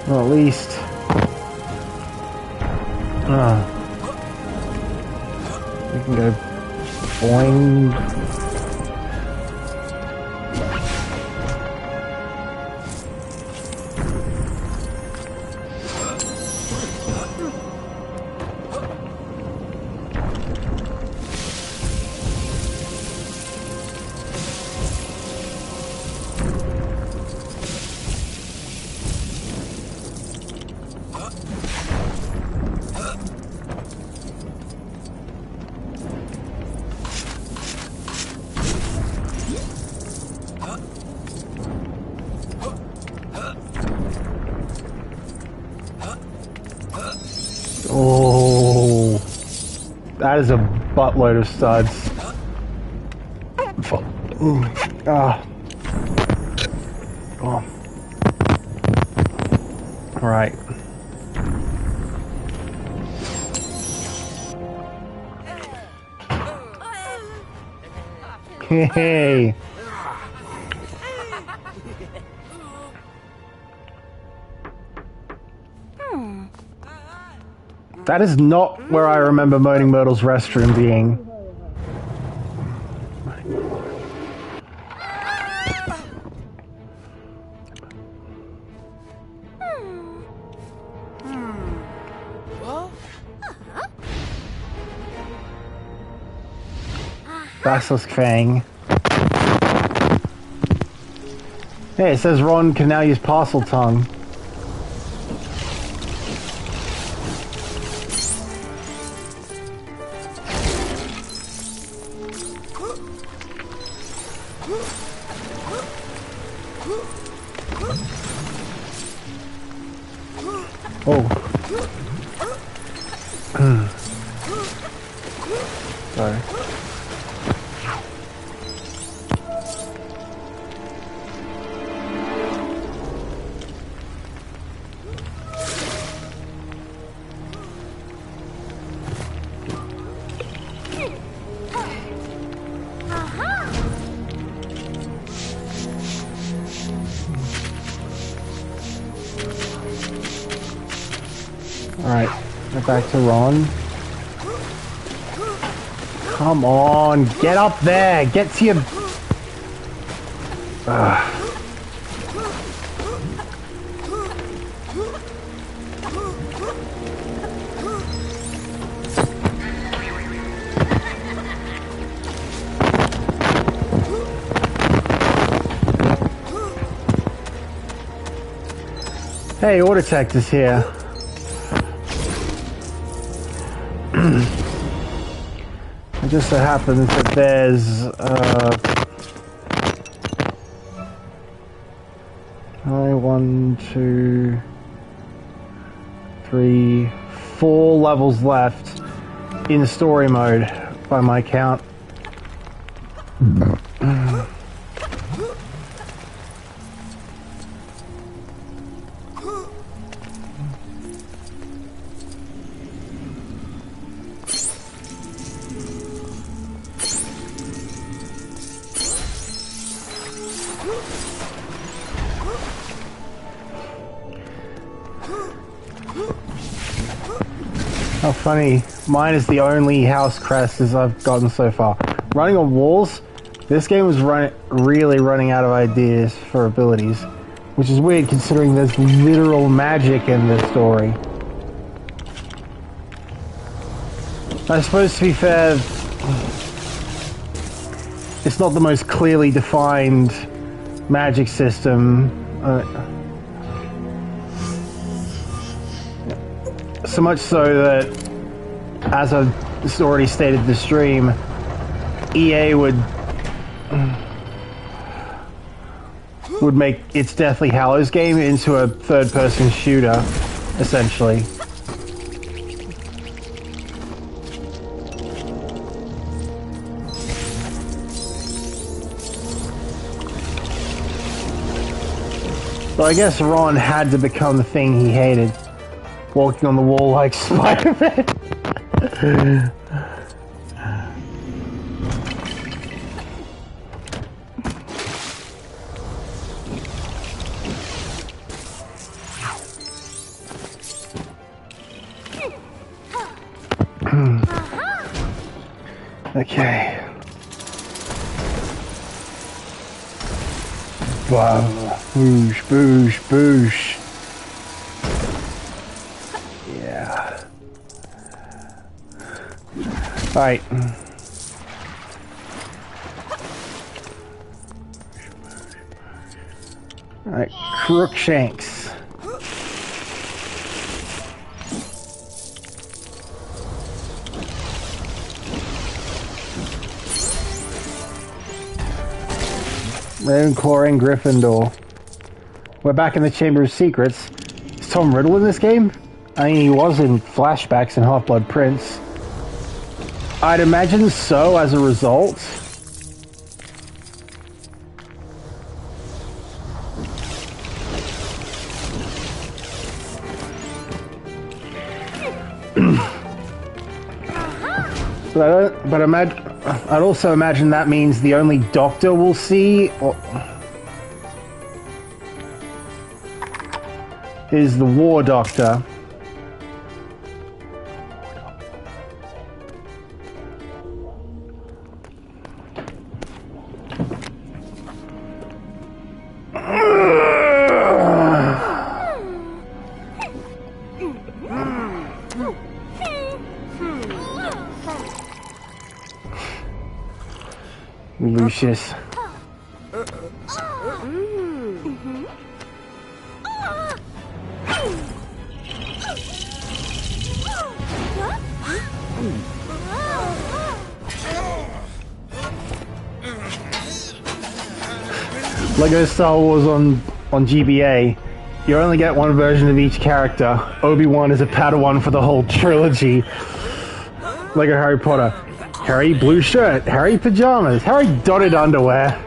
Well, at least... we can go boing. Oh, that is a buttload of studs. Oh. Right. Hey. That is not where I remember Moaning Myrtle's restroom being. Basilisk Fang. Hey, it says Ron can now use Parcel Tongue. Oh. Sorry. Alright, get back to Ron. Come on, get up there! Get to your... Hey, Autotech is here. It just so happens that there's only 1, 2, 3, 4 levels left in story mode by my count. How funny. Mine is the only house crest as I've gotten so far. Running on walls, this game was really running out of ideas for abilities, which is weird considering there's literal magic in this story. I suppose, to be fair, it's not the most clearly defined magic system. So much so that, as I've already stated in the stream, EA would make its Deathly Hallows game into a third-person shooter, essentially. So I guess Ron had to become the thing he hated. Walking on the wall like Spider-Man. Okay. Wow. Boosh, boosh, boosh. Yeah. Alright. Alright, Crookshanks. Ravenclaw and Gryffindor. We're back in the Chamber of Secrets. Is Tom Riddle in this game? I mean, he was in flashbacks in Half-Blood Prince. I'd imagine so as a result. I'd also imagine that means the only doctor we'll see is the War Doctor. Lucius. Lego Star Wars on GBA, you only get one version of each character. Obi-Wan is a Padawan for the whole trilogy. Lego Harry Potter. Harry blue shirt, Harry pajamas, Harry dotted underwear.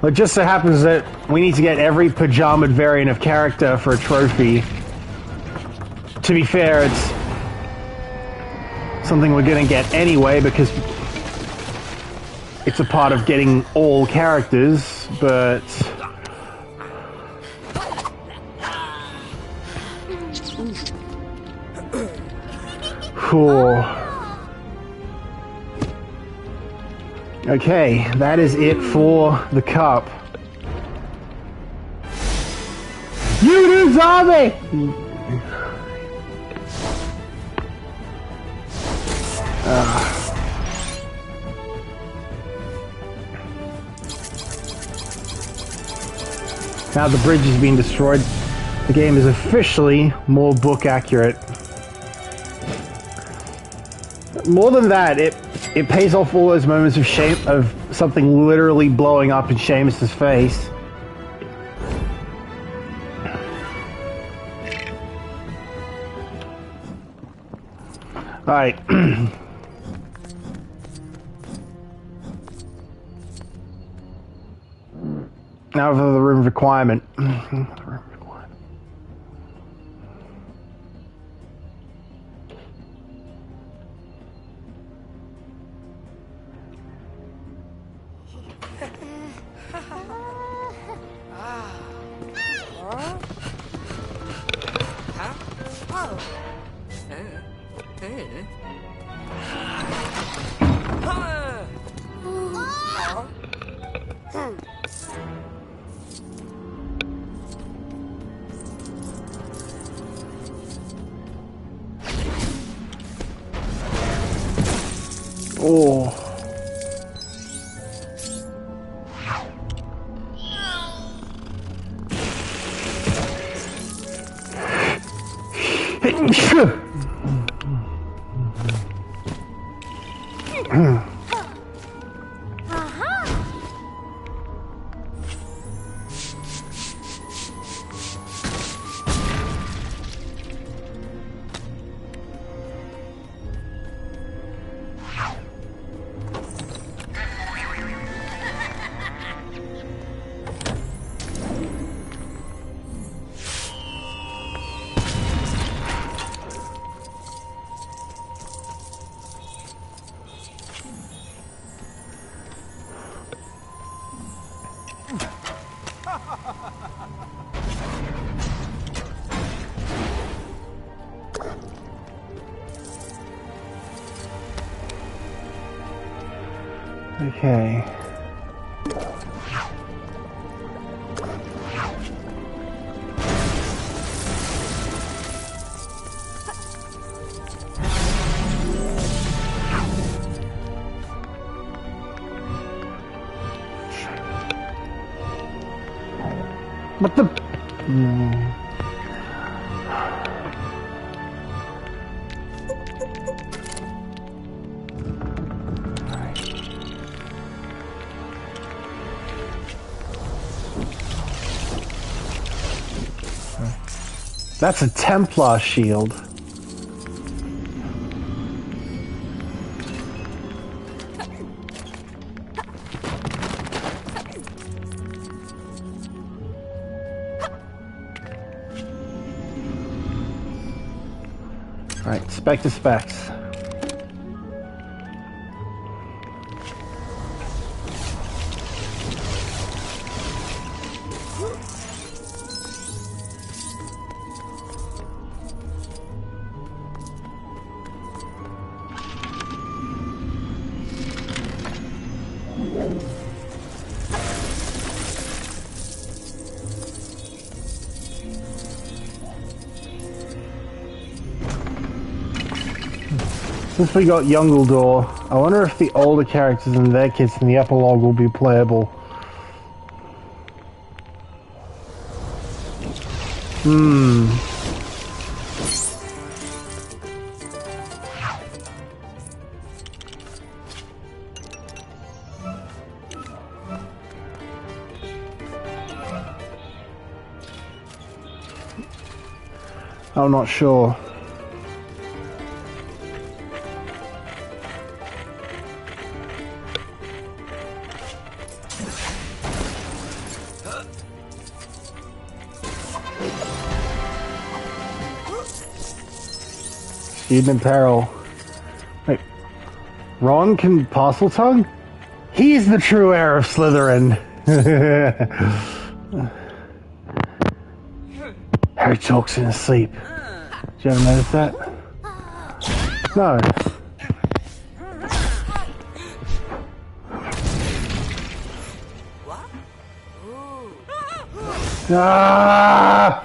It just so happens that we need to get every pajamaed variant of character for a trophy. To be fair, it's something we're gonna get anyway because it's a part of getting all characters, but cool. Okay, that is it for the cup. You do zombie! Now the bridge is being destroyed. The game is officially more book accurate. More than that, it pays off all those moments of shame, of something literally blowing up in Seamus's face. Alright. Now for the room requirement. Oh. Okay. What the? That's a Templar shield. Alright, spec to specs. Since we got Youngledore, I wonder if the older characters and their kids in the epilogue will be playable. I'm not sure. Even in peril. Wait, Ron can parcel tongue? He's the true heir of Slytherin. Harry talks in his sleep. Did you ever notice that? No. Ah!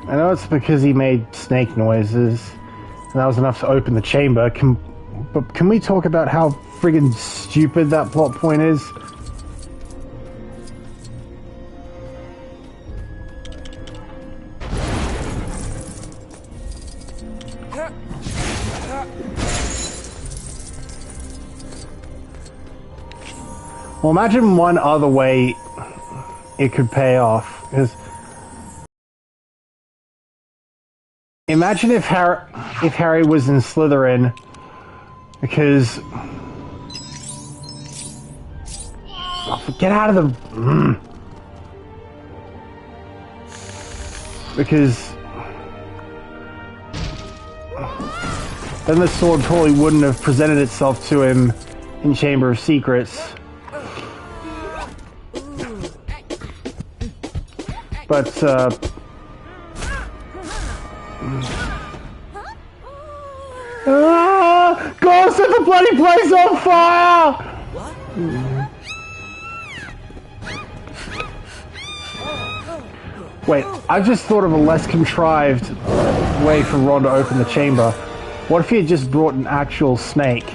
I know it's because he made snake noises, and that was enough to open the chamber. But can we talk about how friggin' stupid that plot point is? Well, imagine one other way it could pay off. Because imagine if Harry was in Slytherin, because Get out of the... Because... then the sword probably wouldn't have presented itself to him in Chamber of Secrets. But, go set the bloody place on fire! Wait, I just thought of a less contrived way for Ron to open the chamber. What if he had just brought an actual snake?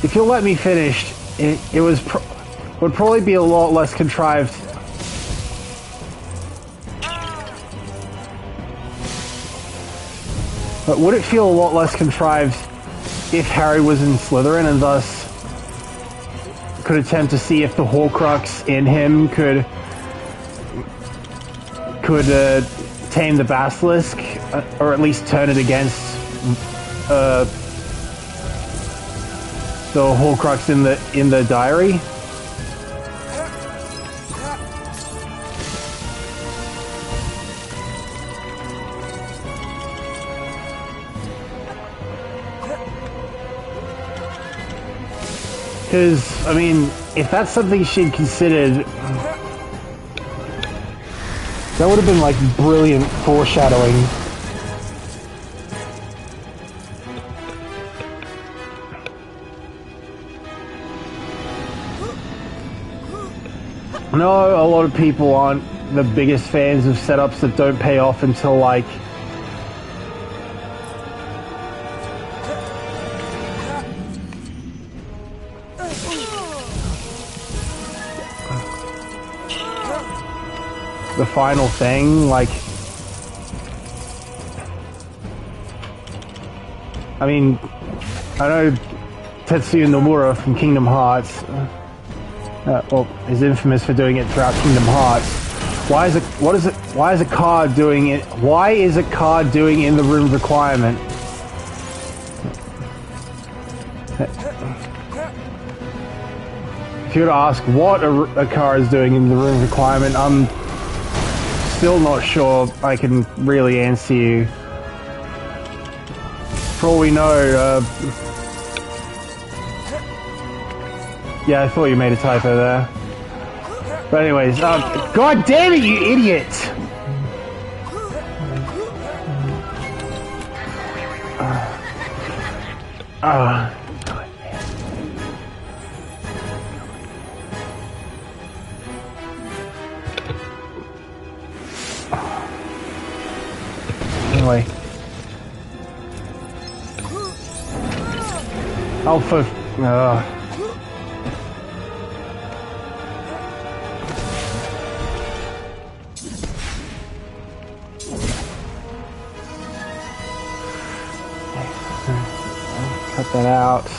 If you'll let me finish, it would probably be a lot less contrived. But would it feel a lot less contrived if Harry was in Slytherin and thus could attempt to see if the Horcrux in him could tame the basilisk, or at least turn it against the Horcrux in the diary? Because, I mean, if that's something she'd considered, that would have been, like, brilliant foreshadowing. I know a lot of people aren't the biggest fans of setups that don't pay off until, like, the final thing. Like, I mean, I know Tetsuya Nomura from Kingdom Hearts, well, is infamous for doing it throughout Kingdom Hearts. Why is a card doing it? Why is a card doing in the room requirement? If you were to ask what a card is doing in the room requirement, I'm still not sure I can really answer you. For all we know, yeah, I thought you made a typo there. But anyways, God damn it, you idiot! Anyway. Alpha. Cut that out.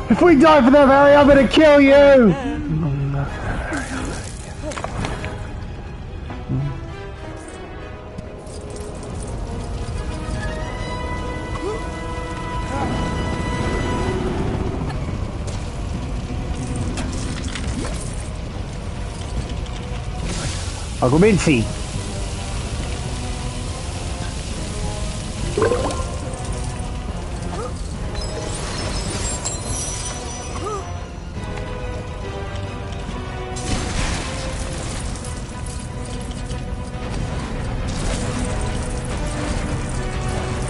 If we die for them, Harry, I'm gonna kill you! Argumenti.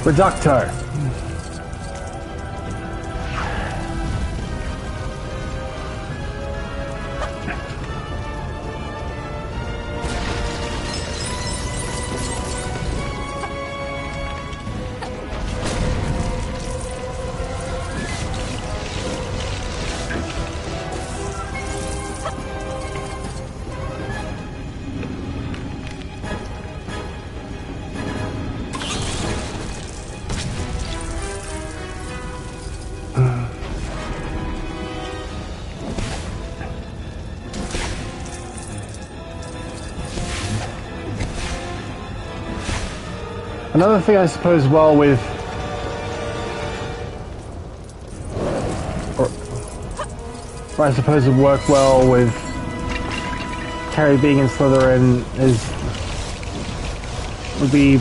Reducto. Another thing I suppose well with... Or I suppose would work well with Harry being in Slytherin would be...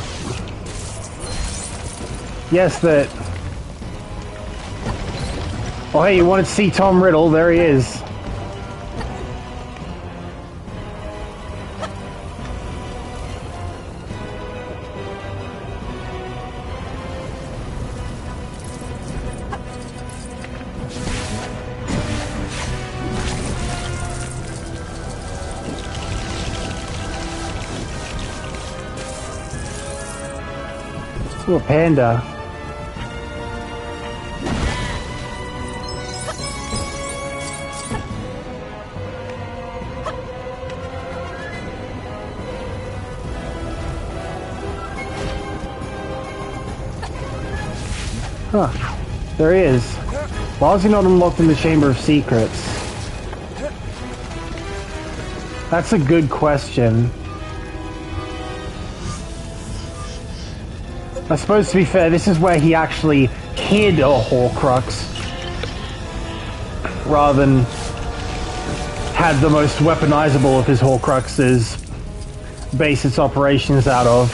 Yes, that... Oh, hey, you wanted to see Tom Riddle? There he is. Ooh, a panda. Huh. There he is. Why is he not unlocked in the Chamber of Secrets? That's a good question. I suppose, to be fair, this is where he actually hid a Horcrux, rather than had the most weaponizable of his Horcruxes base its operations out of.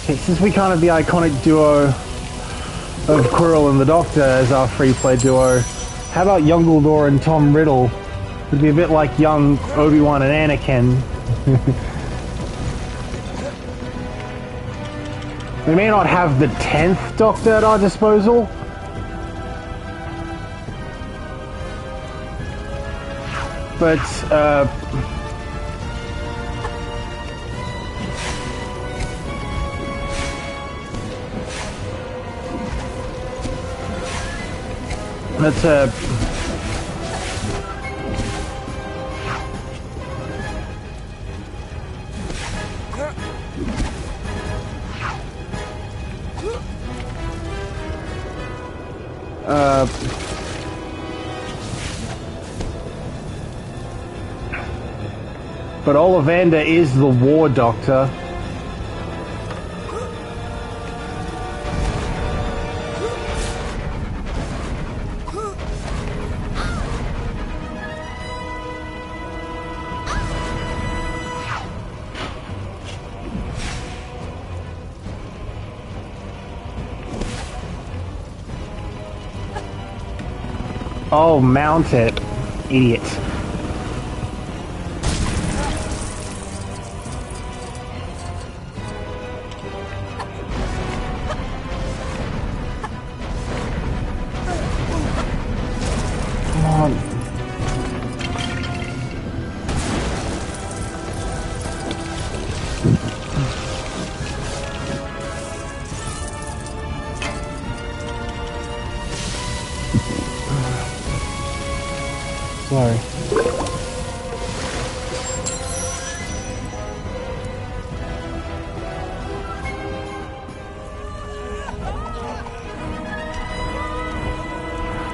Okay, since we can't have the iconic duo of Quirrell and the Doctor as our free-play duo, how about Youngledore and Tom Riddle? Would be a bit like young Obi-Wan and Anakin. We may not have the 10th Doctor at our disposal, but let's but Ollivander is the War Doctor. Oh, mount it, idiot. Come on. Sorry.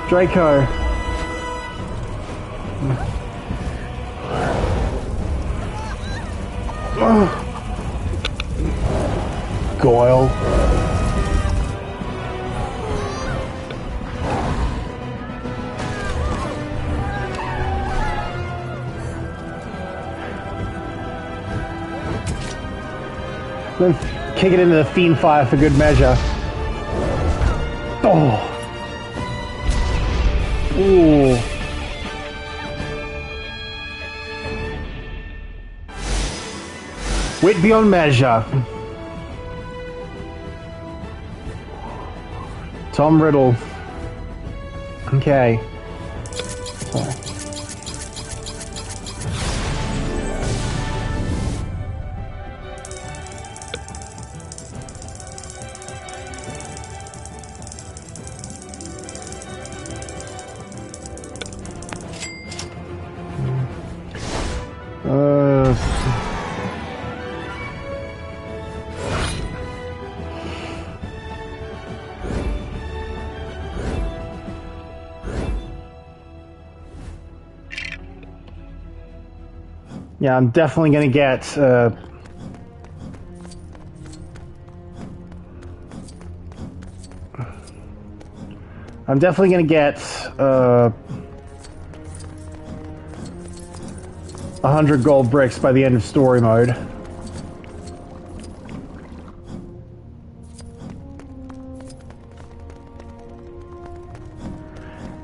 Draco. Goyle. Then kick it into the Fiend Fire for good measure. Oh. Ooh. Wit beyond measure. Tom Riddle. Okay. Sorry. Yeah, I'm definitely gonna get, I'm definitely gonna get, 100 gold bricks by the end of story mode.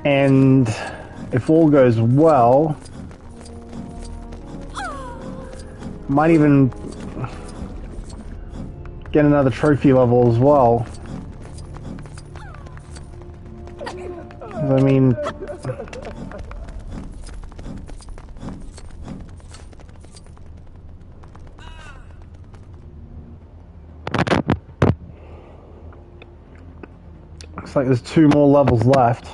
And if all goes well, might even get another trophy level as well. I mean, looks like there's 2 more levels left.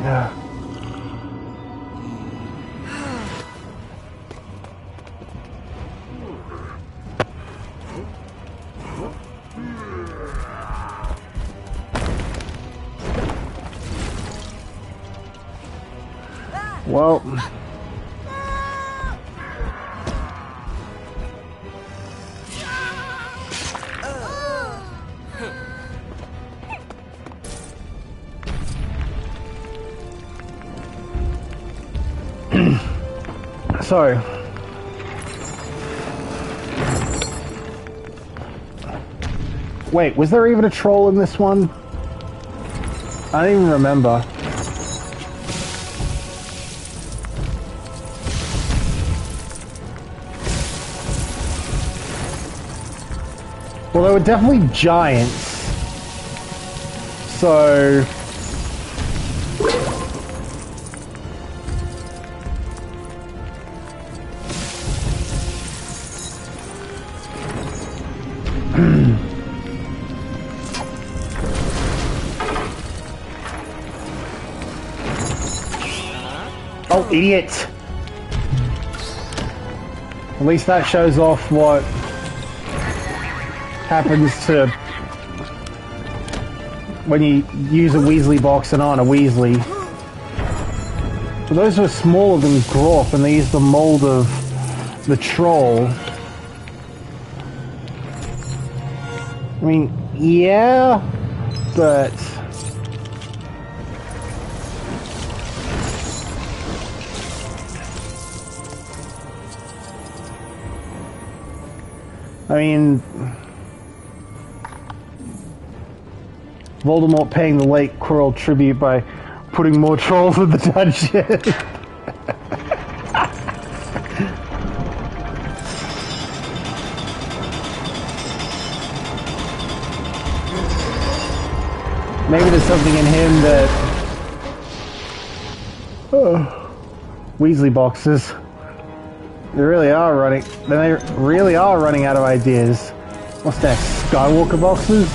Yeah. Well, so wait, was there even a troll in this one? I don't even remember. Well, they were definitely giants. So oh, idiot! At least that shows off what happens to when you use a Weasley box and aren't a Weasley. But those were smaller than Groff, and they used the mold of the troll. I mean, yeah, but I mean, Voldemort paying the late Quirrell tribute by putting more trolls in the dungeon. Maybe there's something in him that... Oh, Weasley boxes. They really are running out of ideas. What's next? Skywalker boxes?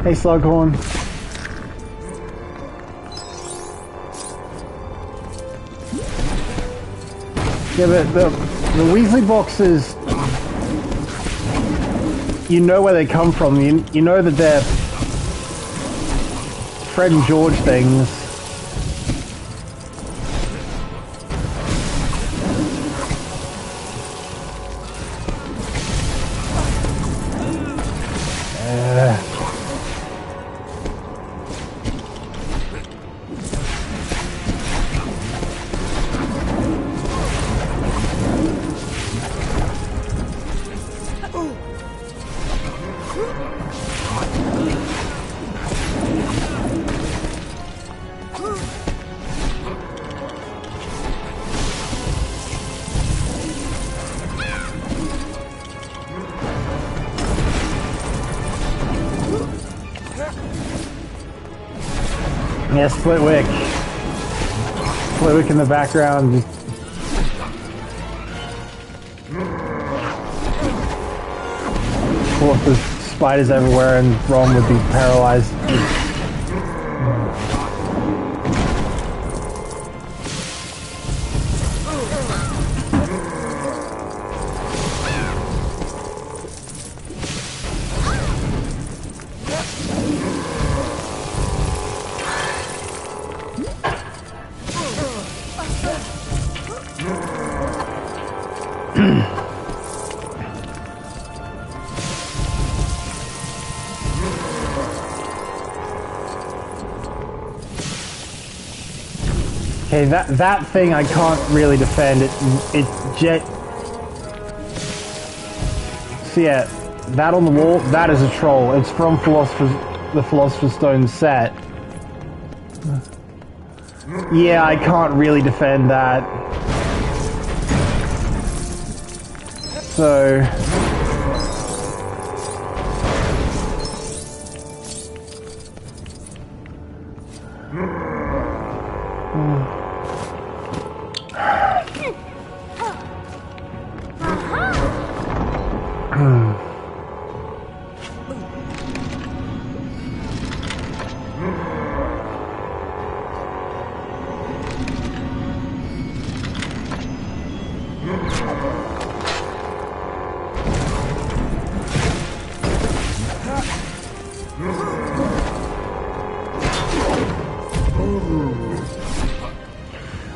Hey, Slughorn. Yeah, but the Weasley boxes, you know where they come from. You know that they're Fred and George things. Yeah, Flitwick. Flitwick in the background. Just... Well, if there's spiders everywhere and Ron would be paralyzed. Okay, that thing I can't really defend. It jet. So yeah, that on the wall, that is a troll. It's from the Philosopher's Stone set. Yeah, I can't really defend that. So...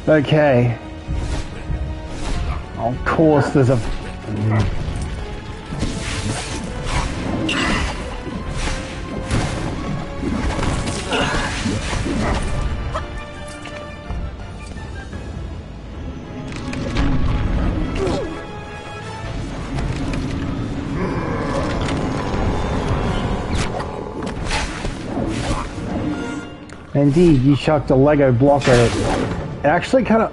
Okay. Of course there's a... Indeed, you chucked a Lego block at it. It actually kind of...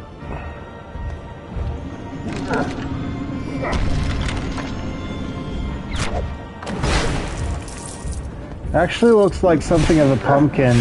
Actually looks like something of a pumpkin.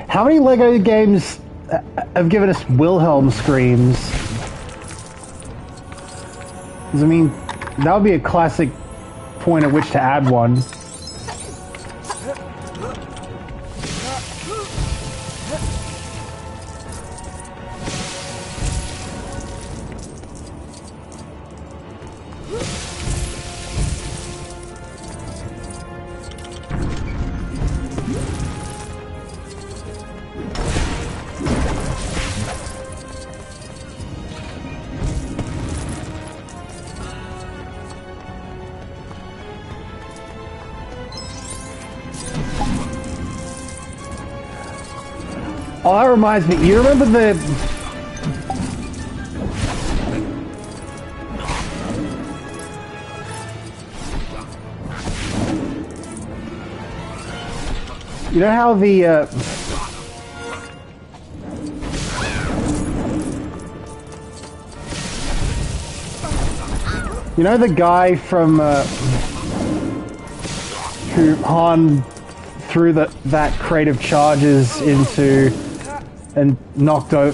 How many Lego games have given us Wilhelm screams? 'Cause I mean, that would be a classic point at which to add one. Oh, that reminds me. You remember the... You know how the... You know the guy from... who Han threw that crate of charges into... and knocked over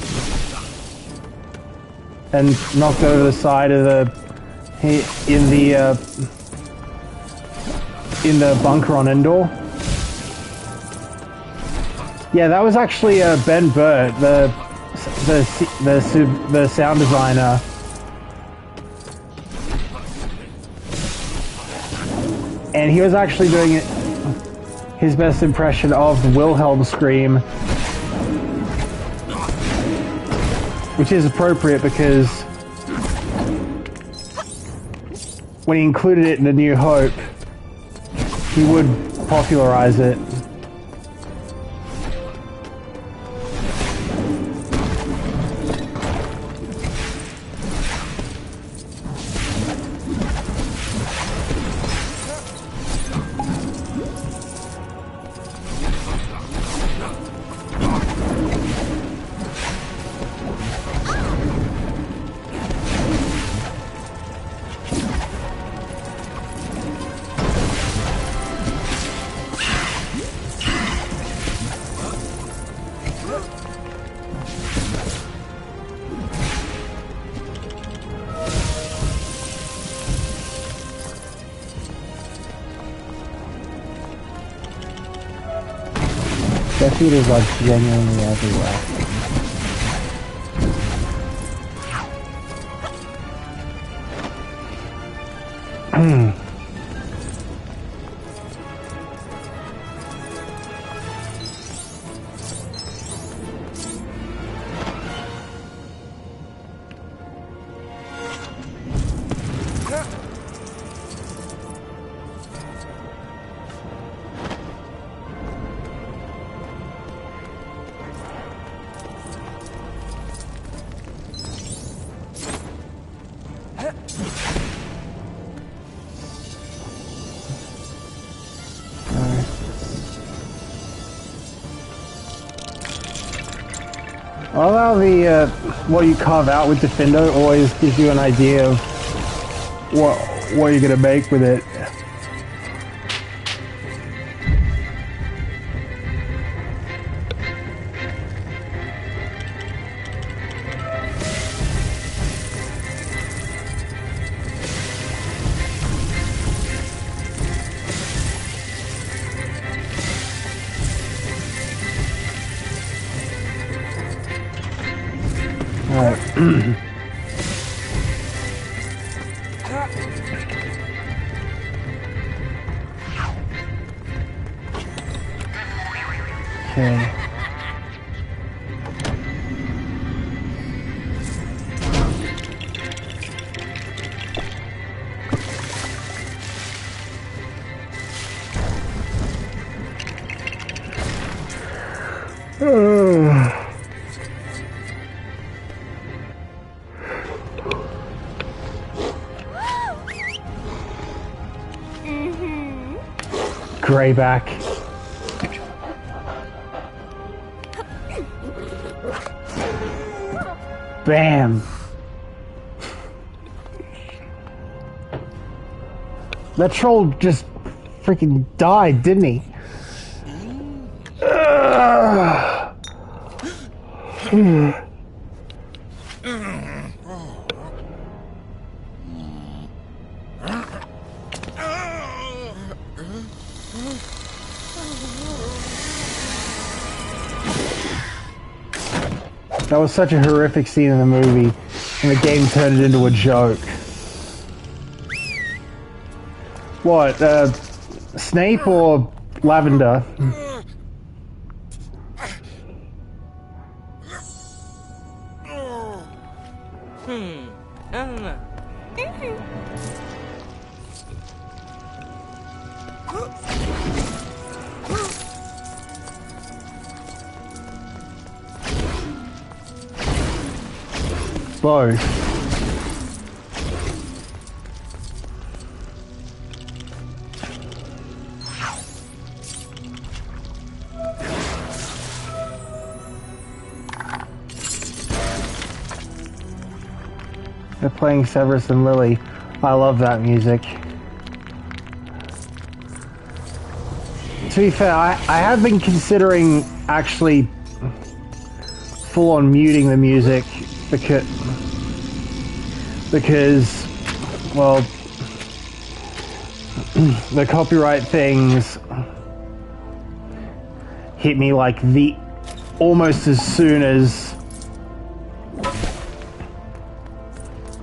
the side of in the bunker on Endor. Yeah, that was actually Ben Burt, the sound designer. And he was actually doing his best impression of the Wilhelm scream. Which is appropriate because when he included it in A New Hope, he would popularize it. Death Eater's like genuinely everywhere. Although the what you carve out with Defendo always gives you an idea of what you're gonna make with it. Okay. Greyback. Bam! That troll just freaking died, didn't he? That was such a horrific scene in the movie, and the game turned it into a joke. What, Snape or Lavender? Both. They're playing Severus and Lily. I love that music. To be fair, I have been considering actually full-on muting the music because, well, the copyright things hit me like almost as soon as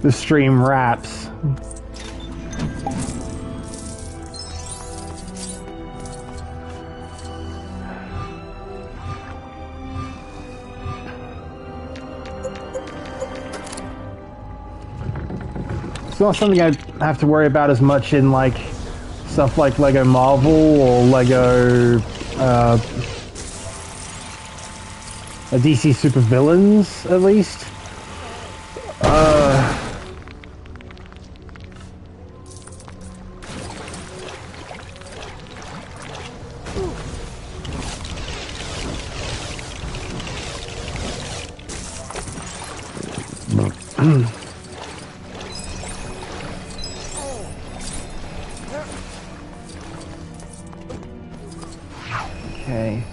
the stream wraps. It's not something I have to worry about as much in like stuff like Lego Marvel or Lego DC Supervillains, at least. Okay.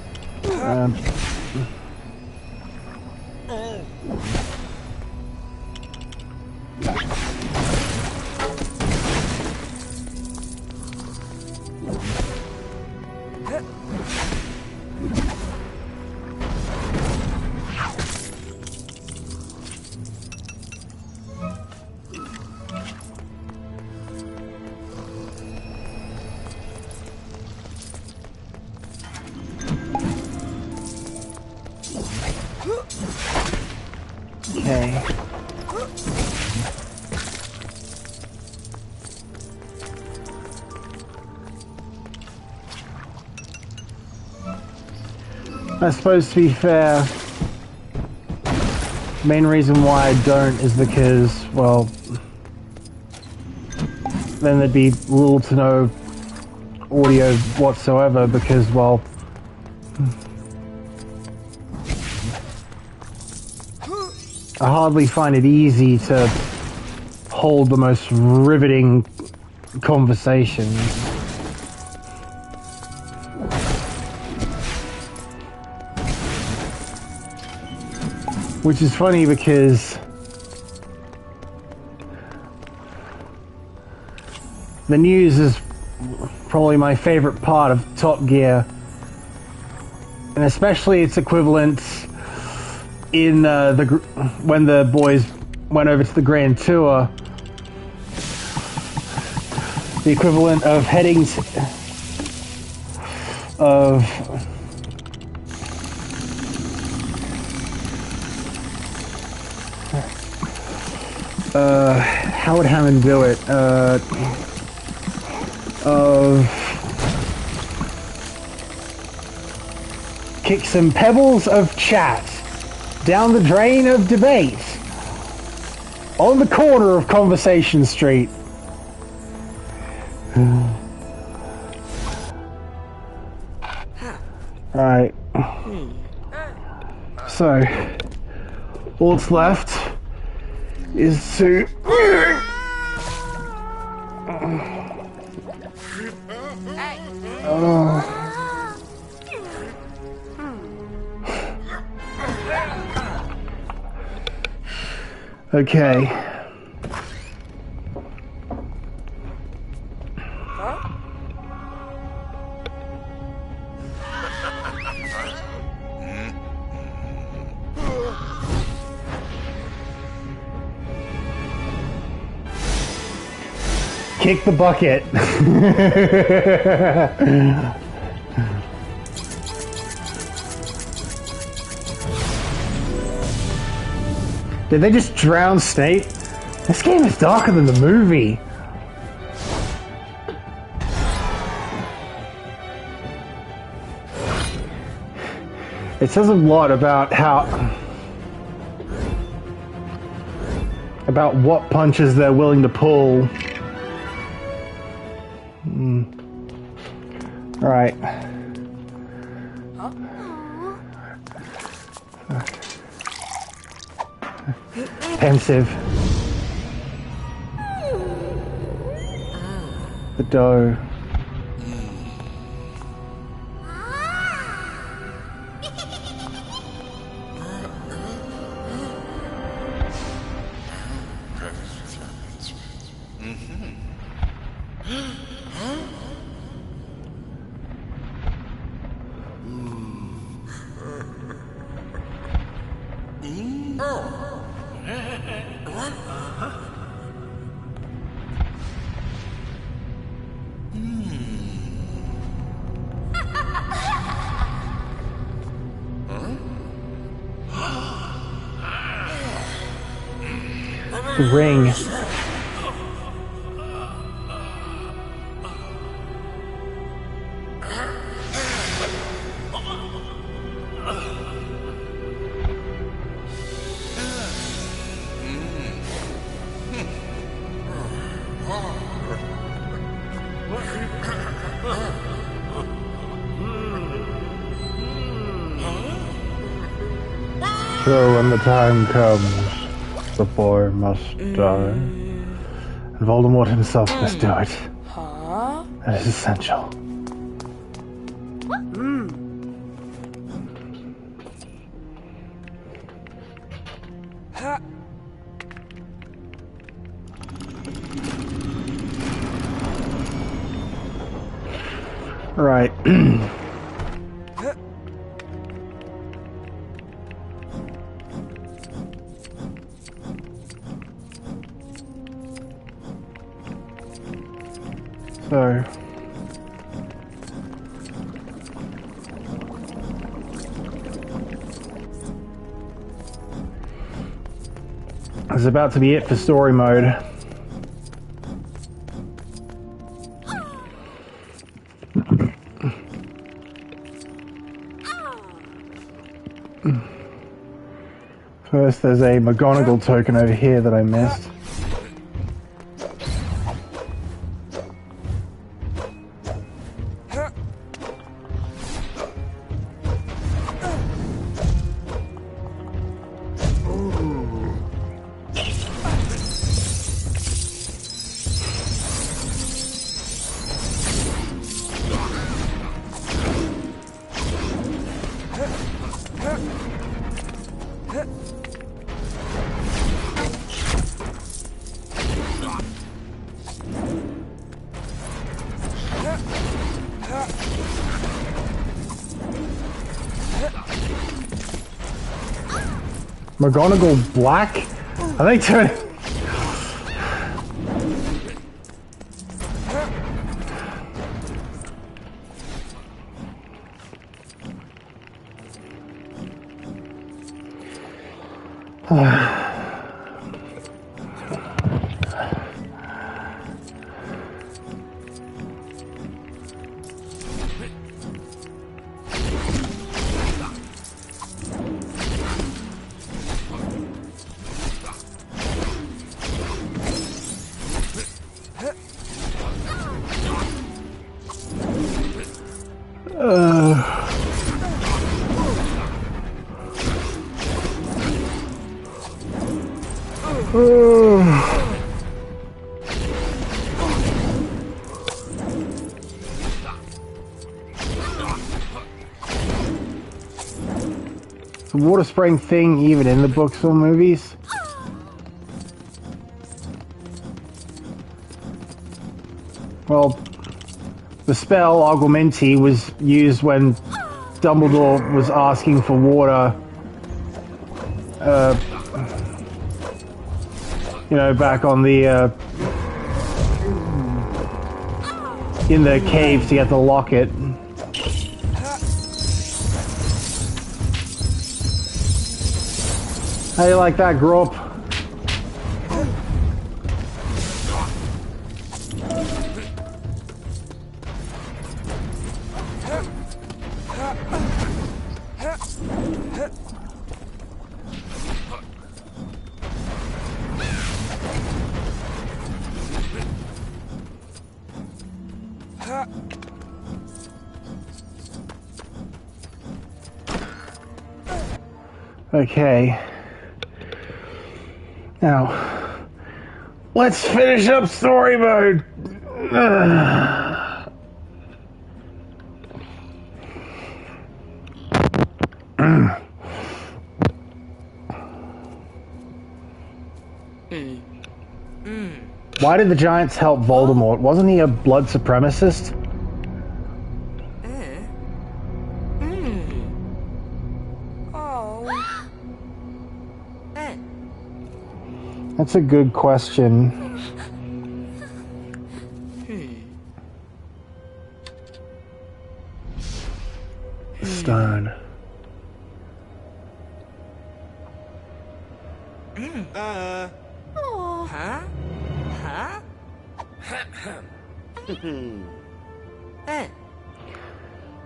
I suppose, to be fair, the main reason why I don't is because, well, then there'd be little to no audio whatsoever because, well, I hardly find it easy to hold the most riveting conversations. Which is funny because the news is probably my favorite part of Top Gear, and especially its equivalent in when the boys went over to the Grand Tour, the equivalent of heading of how would Hammond do it? Kick some pebbles of chat down the drain of debate on the corner of Conversation Street. Right. So, all that's left is to... Okay. Kick the bucket. Did they just drown Snape? This game is darker than the movie. It says a lot about what punches they're willing to pull. Right. Pensive. The dough. Ring. So when the time comes, the boy must die. And Voldemort himself must do it. That is essential. Right. So, this is about to be it for story mode. First, there's a McGonagall token over here that I missed. McGonagall black? Are they turning? The water spraying thing even in the books or movies? Well, the spell Augmenti was used when Dumbledore was asking for water, you know, back on the, in the cave to get the locket. How you like that, Grop? Okay. Now, let's finish up story mode. Why did the Giants help Voldemort? Wasn't he a blood supremacist? That's a good question. Stone.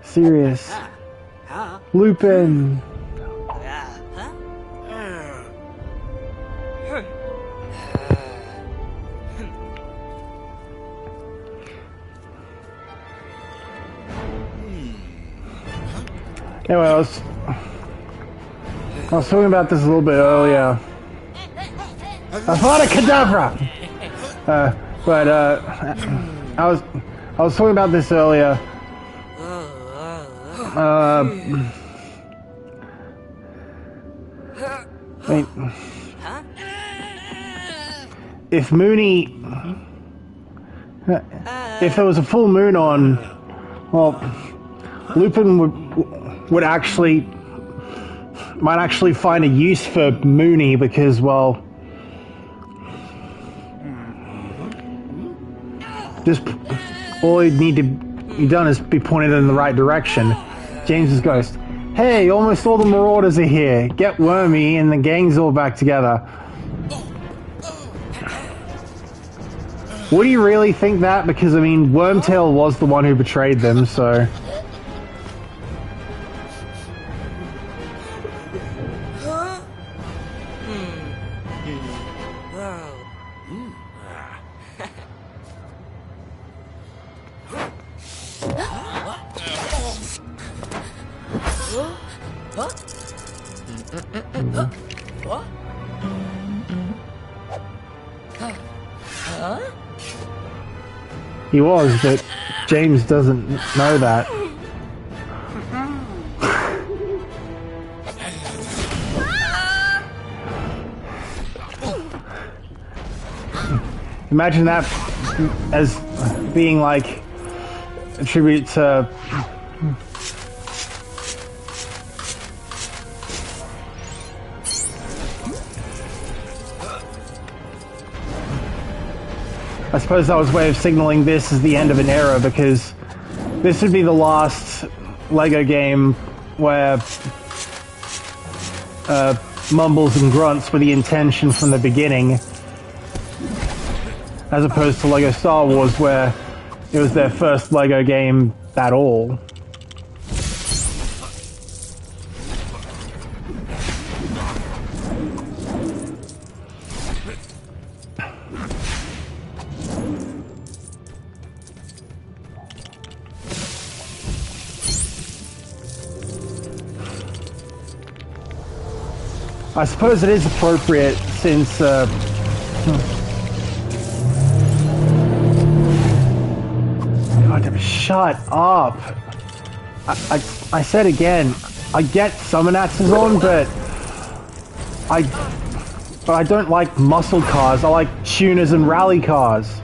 Serious. Lupin. Anyway, I was talking about this a little bit earlier. Avada Kedavra! I was talking about this earlier. Wait. If Mooney... If there was a full moon on... Well, Lupin would actually... might actually find a use for Mooney because, well... just all he'd need to be done is be pointed in the right direction. James's ghost. Hey, almost all the Marauders are here. Get Wormy and the gang's all back together. Would you really think that? Because, I mean, Wormtail was the one who betrayed them, so... He was, but James doesn't know that. Imagine that as being like a tribute to I suppose that was a way of signaling this as the end of an era, because this would be the last LEGO game where mumbles and grunts were the intention from the beginning, as opposed to LEGO Star Wars, where it was their first LEGO game at all. I suppose it is appropriate since God, shut up. I said again, I get Summonax's on, but I don't like muscle cars. I like tuners and rally cars.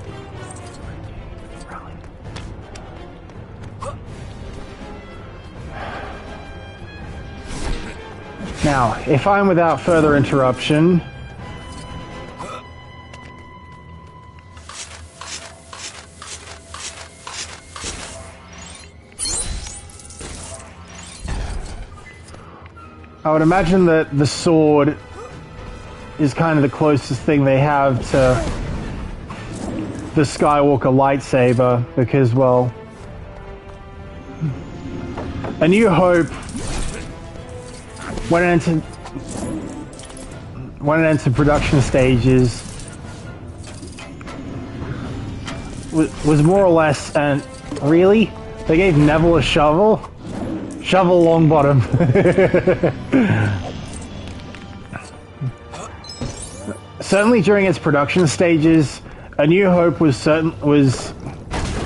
Now, if I'm without further interruption, I would imagine that the sword is kind of the closest thing they have to the Skywalker lightsaber, because, well, A New Hope, when it entered production stages, was more or less, and really, they gave Neville a shovel? Shovel Longbottom. Certainly during its production stages, A New Hope was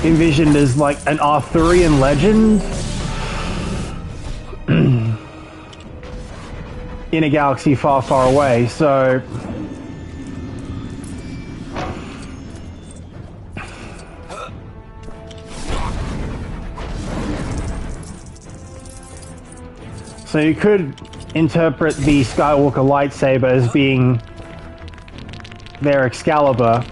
envisioned as like an Arthurian legend in a galaxy far, far away. So you could interpret the Skywalker lightsaber as being their Excalibur.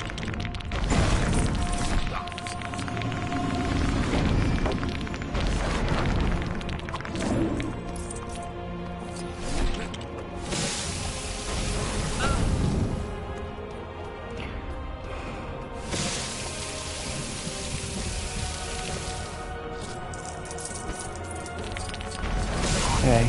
Okay.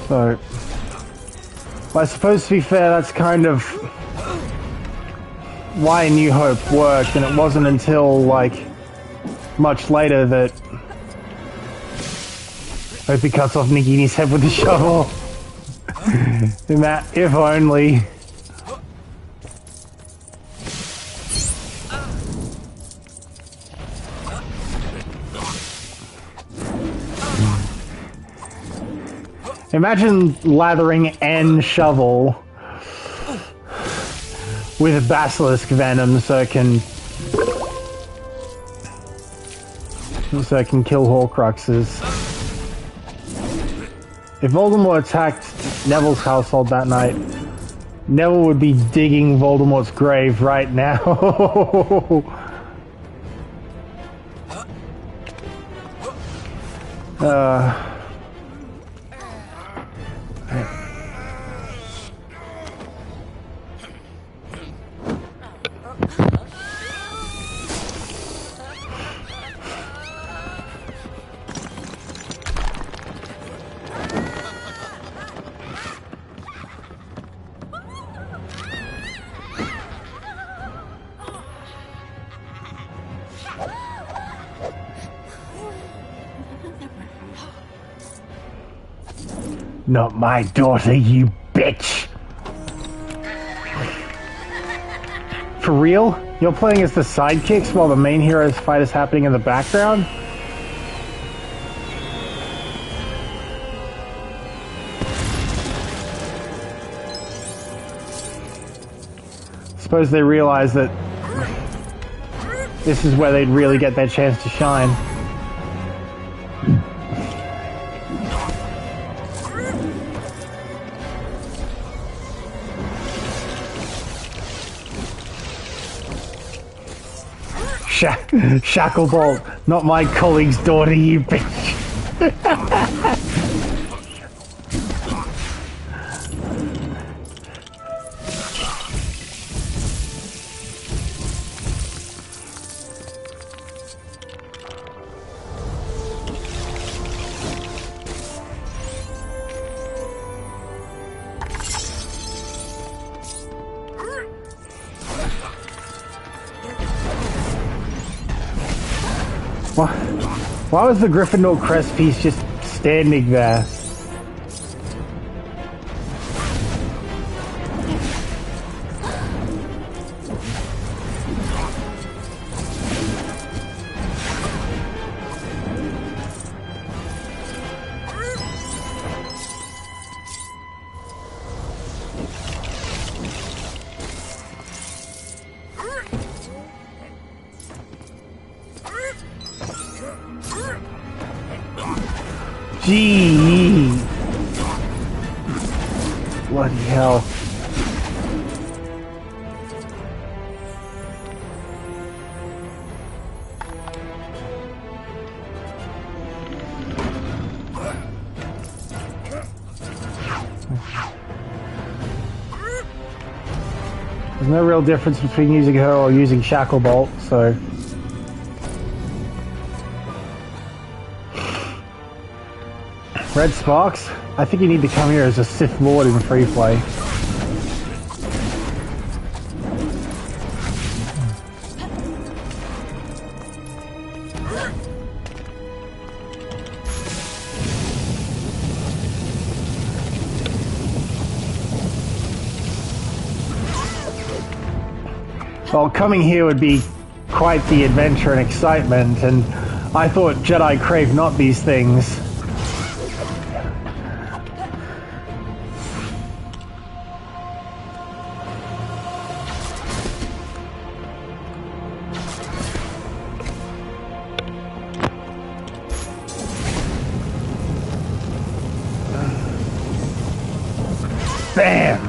So, well, I suppose to be fair, that's kind of why A New Hope worked, and it wasn't until, like, much later that hope he cuts off Nagini's head with the shovel. If only. Imagine lathering N shovel with basilisk venom so it can kill Horcruxes. If Voldemort attacked Neville's household that night, Neville would be digging Voldemort's grave right now. Not my daughter, you bitch! For real? You're playing as the sidekicks while the main hero's fight is happening in the background? Suppose they realize that this is where they'd really get their chance to shine. Shacklebolt, not my colleague's daughter, you bitch. Why was the Gryffindor crest piece just standing there? Gee! Bloody hell. There's no real difference between using her or using Shacklebolt, so... Red Sparks, I think you need to come here as a Sith Lord in free play. Well, coming here would be quite the adventure and excitement, and I thought Jedi crave not these things. Bam!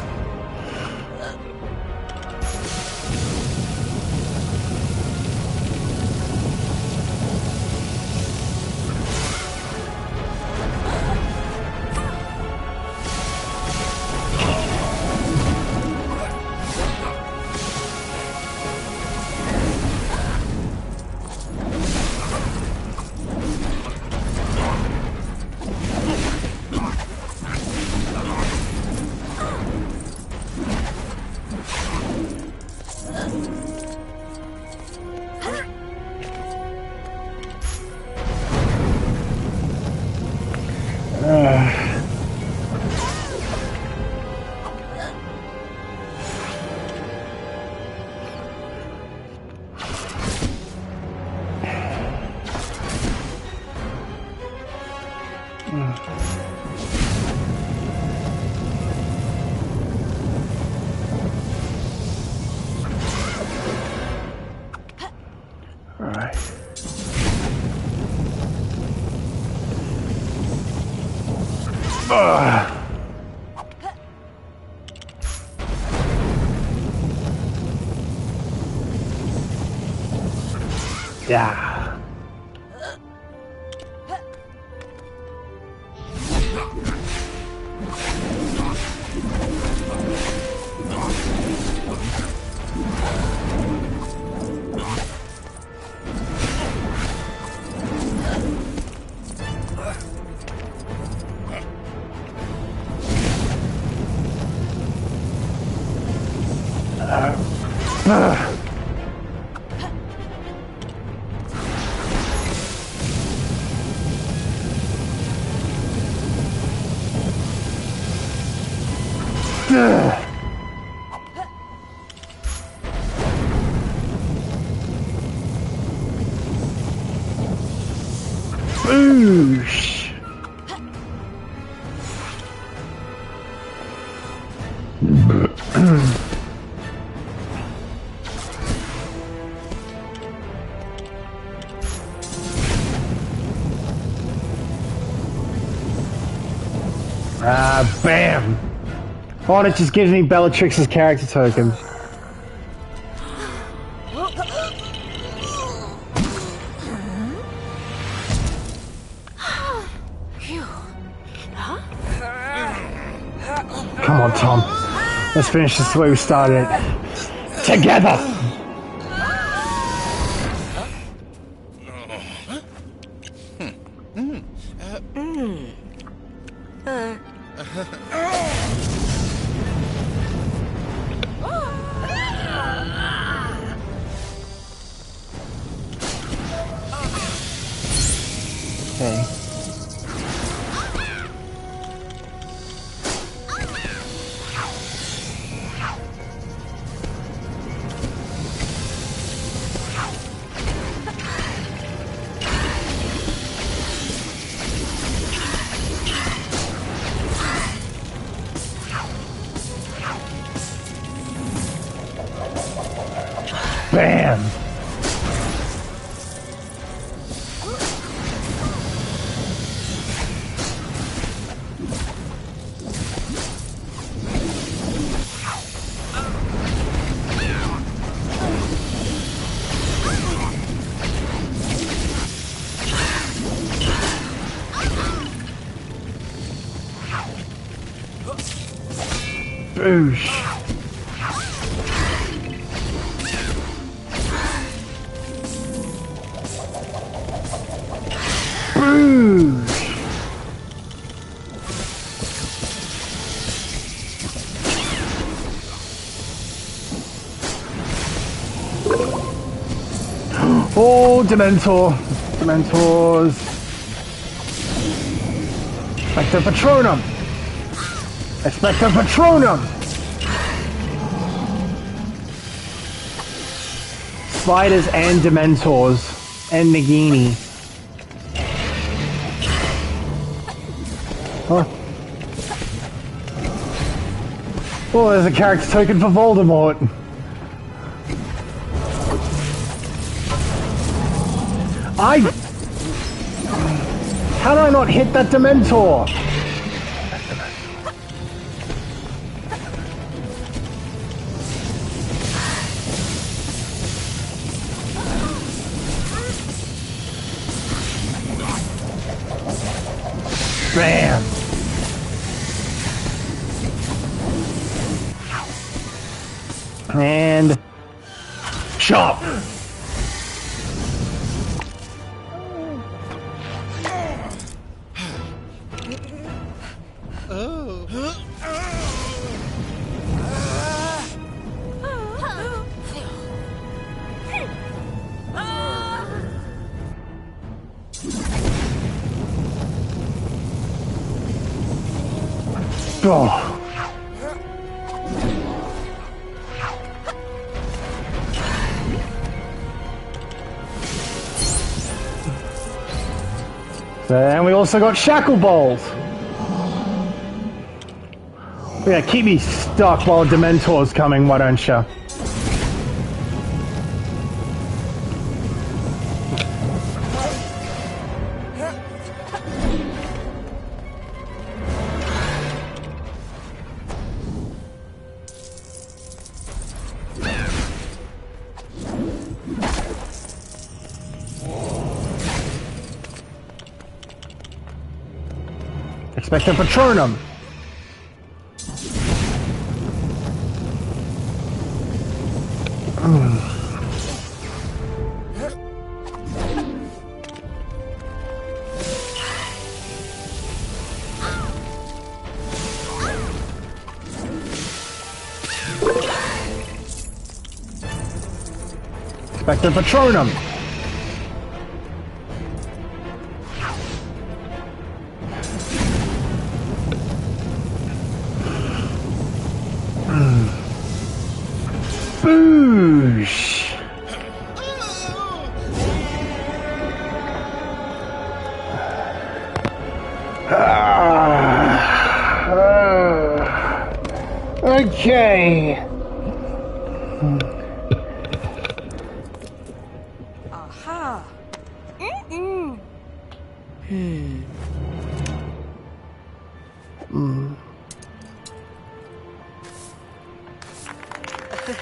Yeah. Boosh! Bam! Oh, and it just gives me Bellatrix's character tokens. Come on, Tom. Let's finish this the way we started it. Together! Okay. Bam! Boosh! Oh, Dementor! Dementors! Expecto Patronum! Expecto Patronum! Spiders and Dementors. And Nagini. Huh? Oh, there's a character token for Voldemort. How did I not hit that Dementor? Bam! And chop! Oh. And we also got Shackle Bolt. Yeah, keep me stuck while Dementor's coming, why don't you? Expecto Patronum. Expecto Patronum. Boosh. Okay. Aha.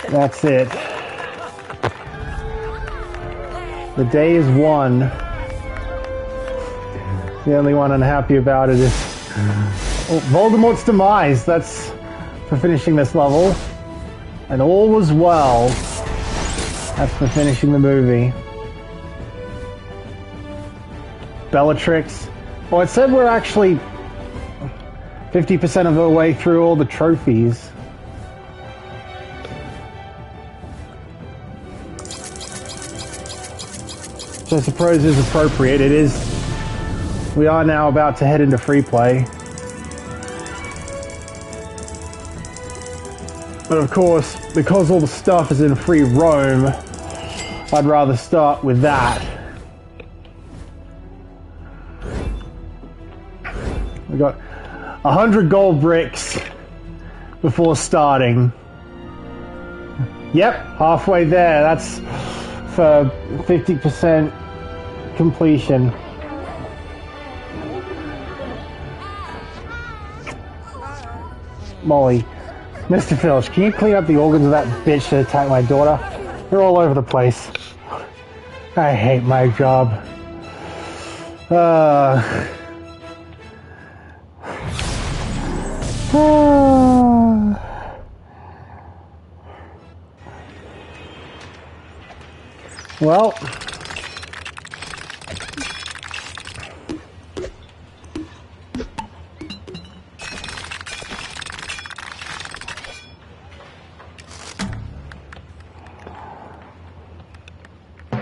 That's it. The day is won. The only one unhappy about it is Voldemort's demise. That's for finishing this level. And all was well. That's for finishing the movie. Bellatrix. Well, it said we're actually 50% of the way through all the trophies. Which I suppose is appropriate. It is. We are now about to head into free play. But of course, because all the stuff is in free roam, I'd rather start with that. We got 100 gold bricks before starting. Yep, halfway there. That's for 50% completion. Molly, Mr. Filch, can you clean up the organs of that bitch that attacked my daughter? They're all over the place. I hate my job. Well,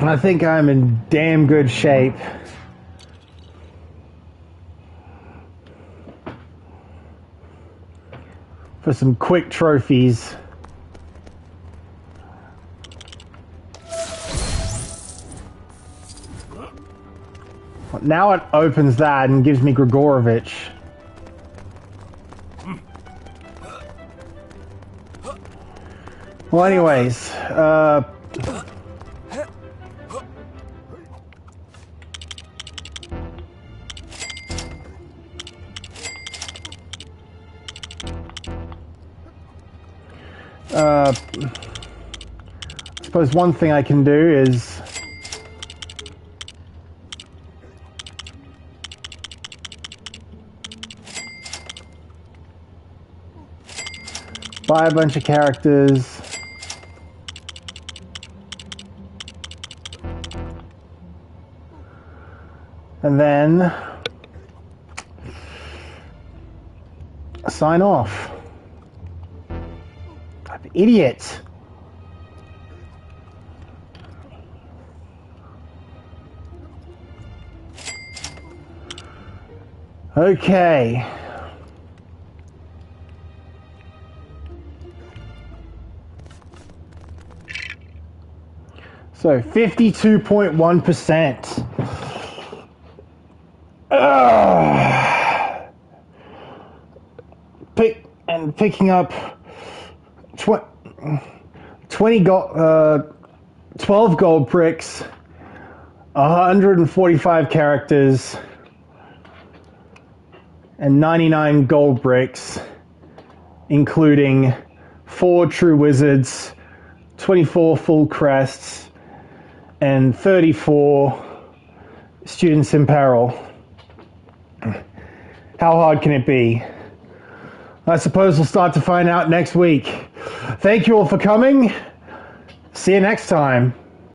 I think I'm in damn good shape. For some quick trophies. Now it opens that and gives me Grigorovich. Well, anyways, I suppose one thing I can do is buy a bunch of characters. And then sign off. I'm an idiot. Okay. So 52.1%. Picking up 20 gold, 12 gold bricks, 145 characters, and 99 gold bricks, including 4 true wizards, 24 full crests, and 34 students in peril. How hard can it be? I suppose we'll start to find out next week. Thank you all for coming. See you next time.